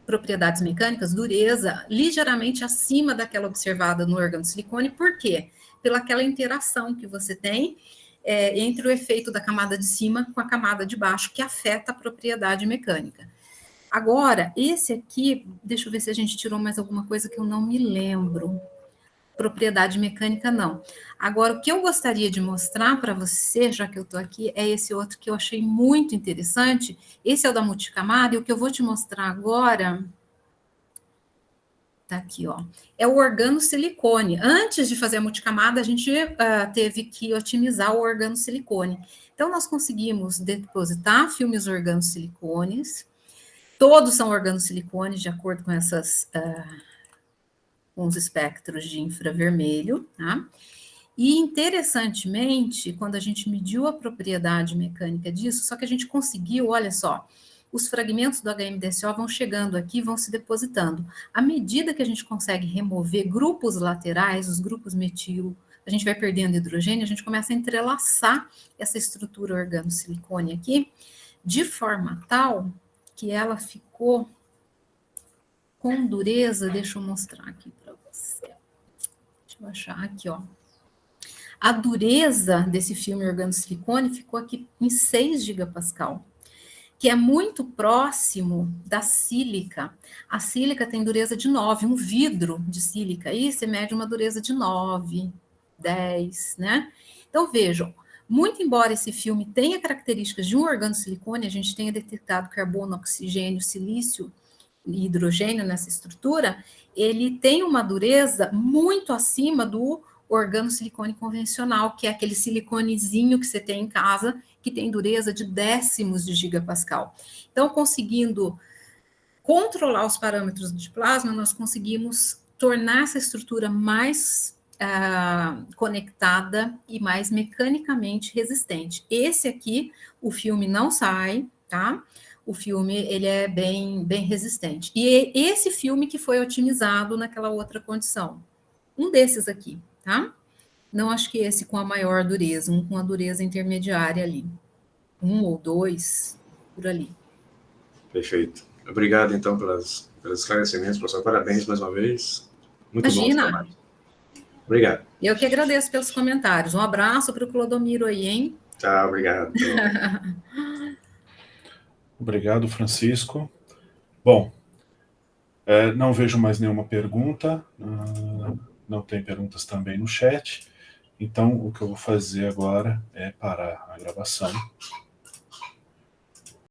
propriedades mecânicas, dureza, ligeiramente acima daquela observada no organosilicone. Por quê? Pelaquela interação que você tem entre o efeito da camada de cima com a camada de baixo, que afeta a propriedade mecânica. Agora, esse aqui, deixa eu ver se a gente tirou mais alguma coisa que eu não me lembro. Propriedade mecânica, não. Agora, o que eu gostaria de mostrar para você, já que eu estou aqui, é esse outro que eu achei muito interessante. Esse é o da multicamada, e o que eu vou te mostrar agora... Tá aqui, ó. É o organosilicone. Antes de fazer a multicamada, a gente teve que otimizar o organosilicone. Então, nós conseguimos depositar filmes organosilicones. Todos são organosilicones, de acordo com essas... com os espectros de infravermelho, tá? E, interessantemente, quando a gente mediu a propriedade mecânica disso, só que a gente conseguiu, olha só, os fragmentos do HMDSO vão chegando aqui, vão se depositando. À medida que a gente consegue remover grupos laterais, os grupos metilo, a gente vai perdendo hidrogênio, a gente começa a entrelaçar essa estrutura organosilicone aqui, de forma tal que ela ficou com dureza, deixa eu mostrar aqui para você. Deixa eu achar aqui, ó. A dureza desse filme organosilicone ficou aqui em 6 gigapascal, que é muito próximo da sílica. A sílica tem dureza de 9, um vidro de sílica, aí você mede uma dureza de 9, 10, né? Então, vejam, muito embora esse filme tenha características de um organosilicone, a gente tenha detectado carbono, oxigênio, silício e hidrogênio nessa estrutura, ele tem uma dureza muito acima do organosilicone convencional, que é aquele siliconezinho que você tem em casa, que tem dureza de décimos de gigapascal. Então, conseguindo controlar os parâmetros de plasma, nós conseguimos tornar essa estrutura mais conectada e mais mecanicamente resistente. Esse aqui, o filme não sai, tá? O filme, ele é bem resistente. E esse filme que foi otimizado naquela outra condição. Um desses aqui, tá? Não acho que esse com a maior dureza, um com a dureza intermediária ali. 1 ou 2, por ali. Perfeito. Obrigado, então, pelos esclarecimentos, professor. Parabéns mais uma vez. Muito Imagina. bom trabalho. Obrigado. Eu que agradeço pelos comentários. Um abraço para o Clodomiro aí, hein? Tchau, obrigado. Obrigado, Francisco. Bom, não vejo mais nenhuma pergunta, não tem perguntas também no chat, então o que eu vou fazer agora é parar a gravação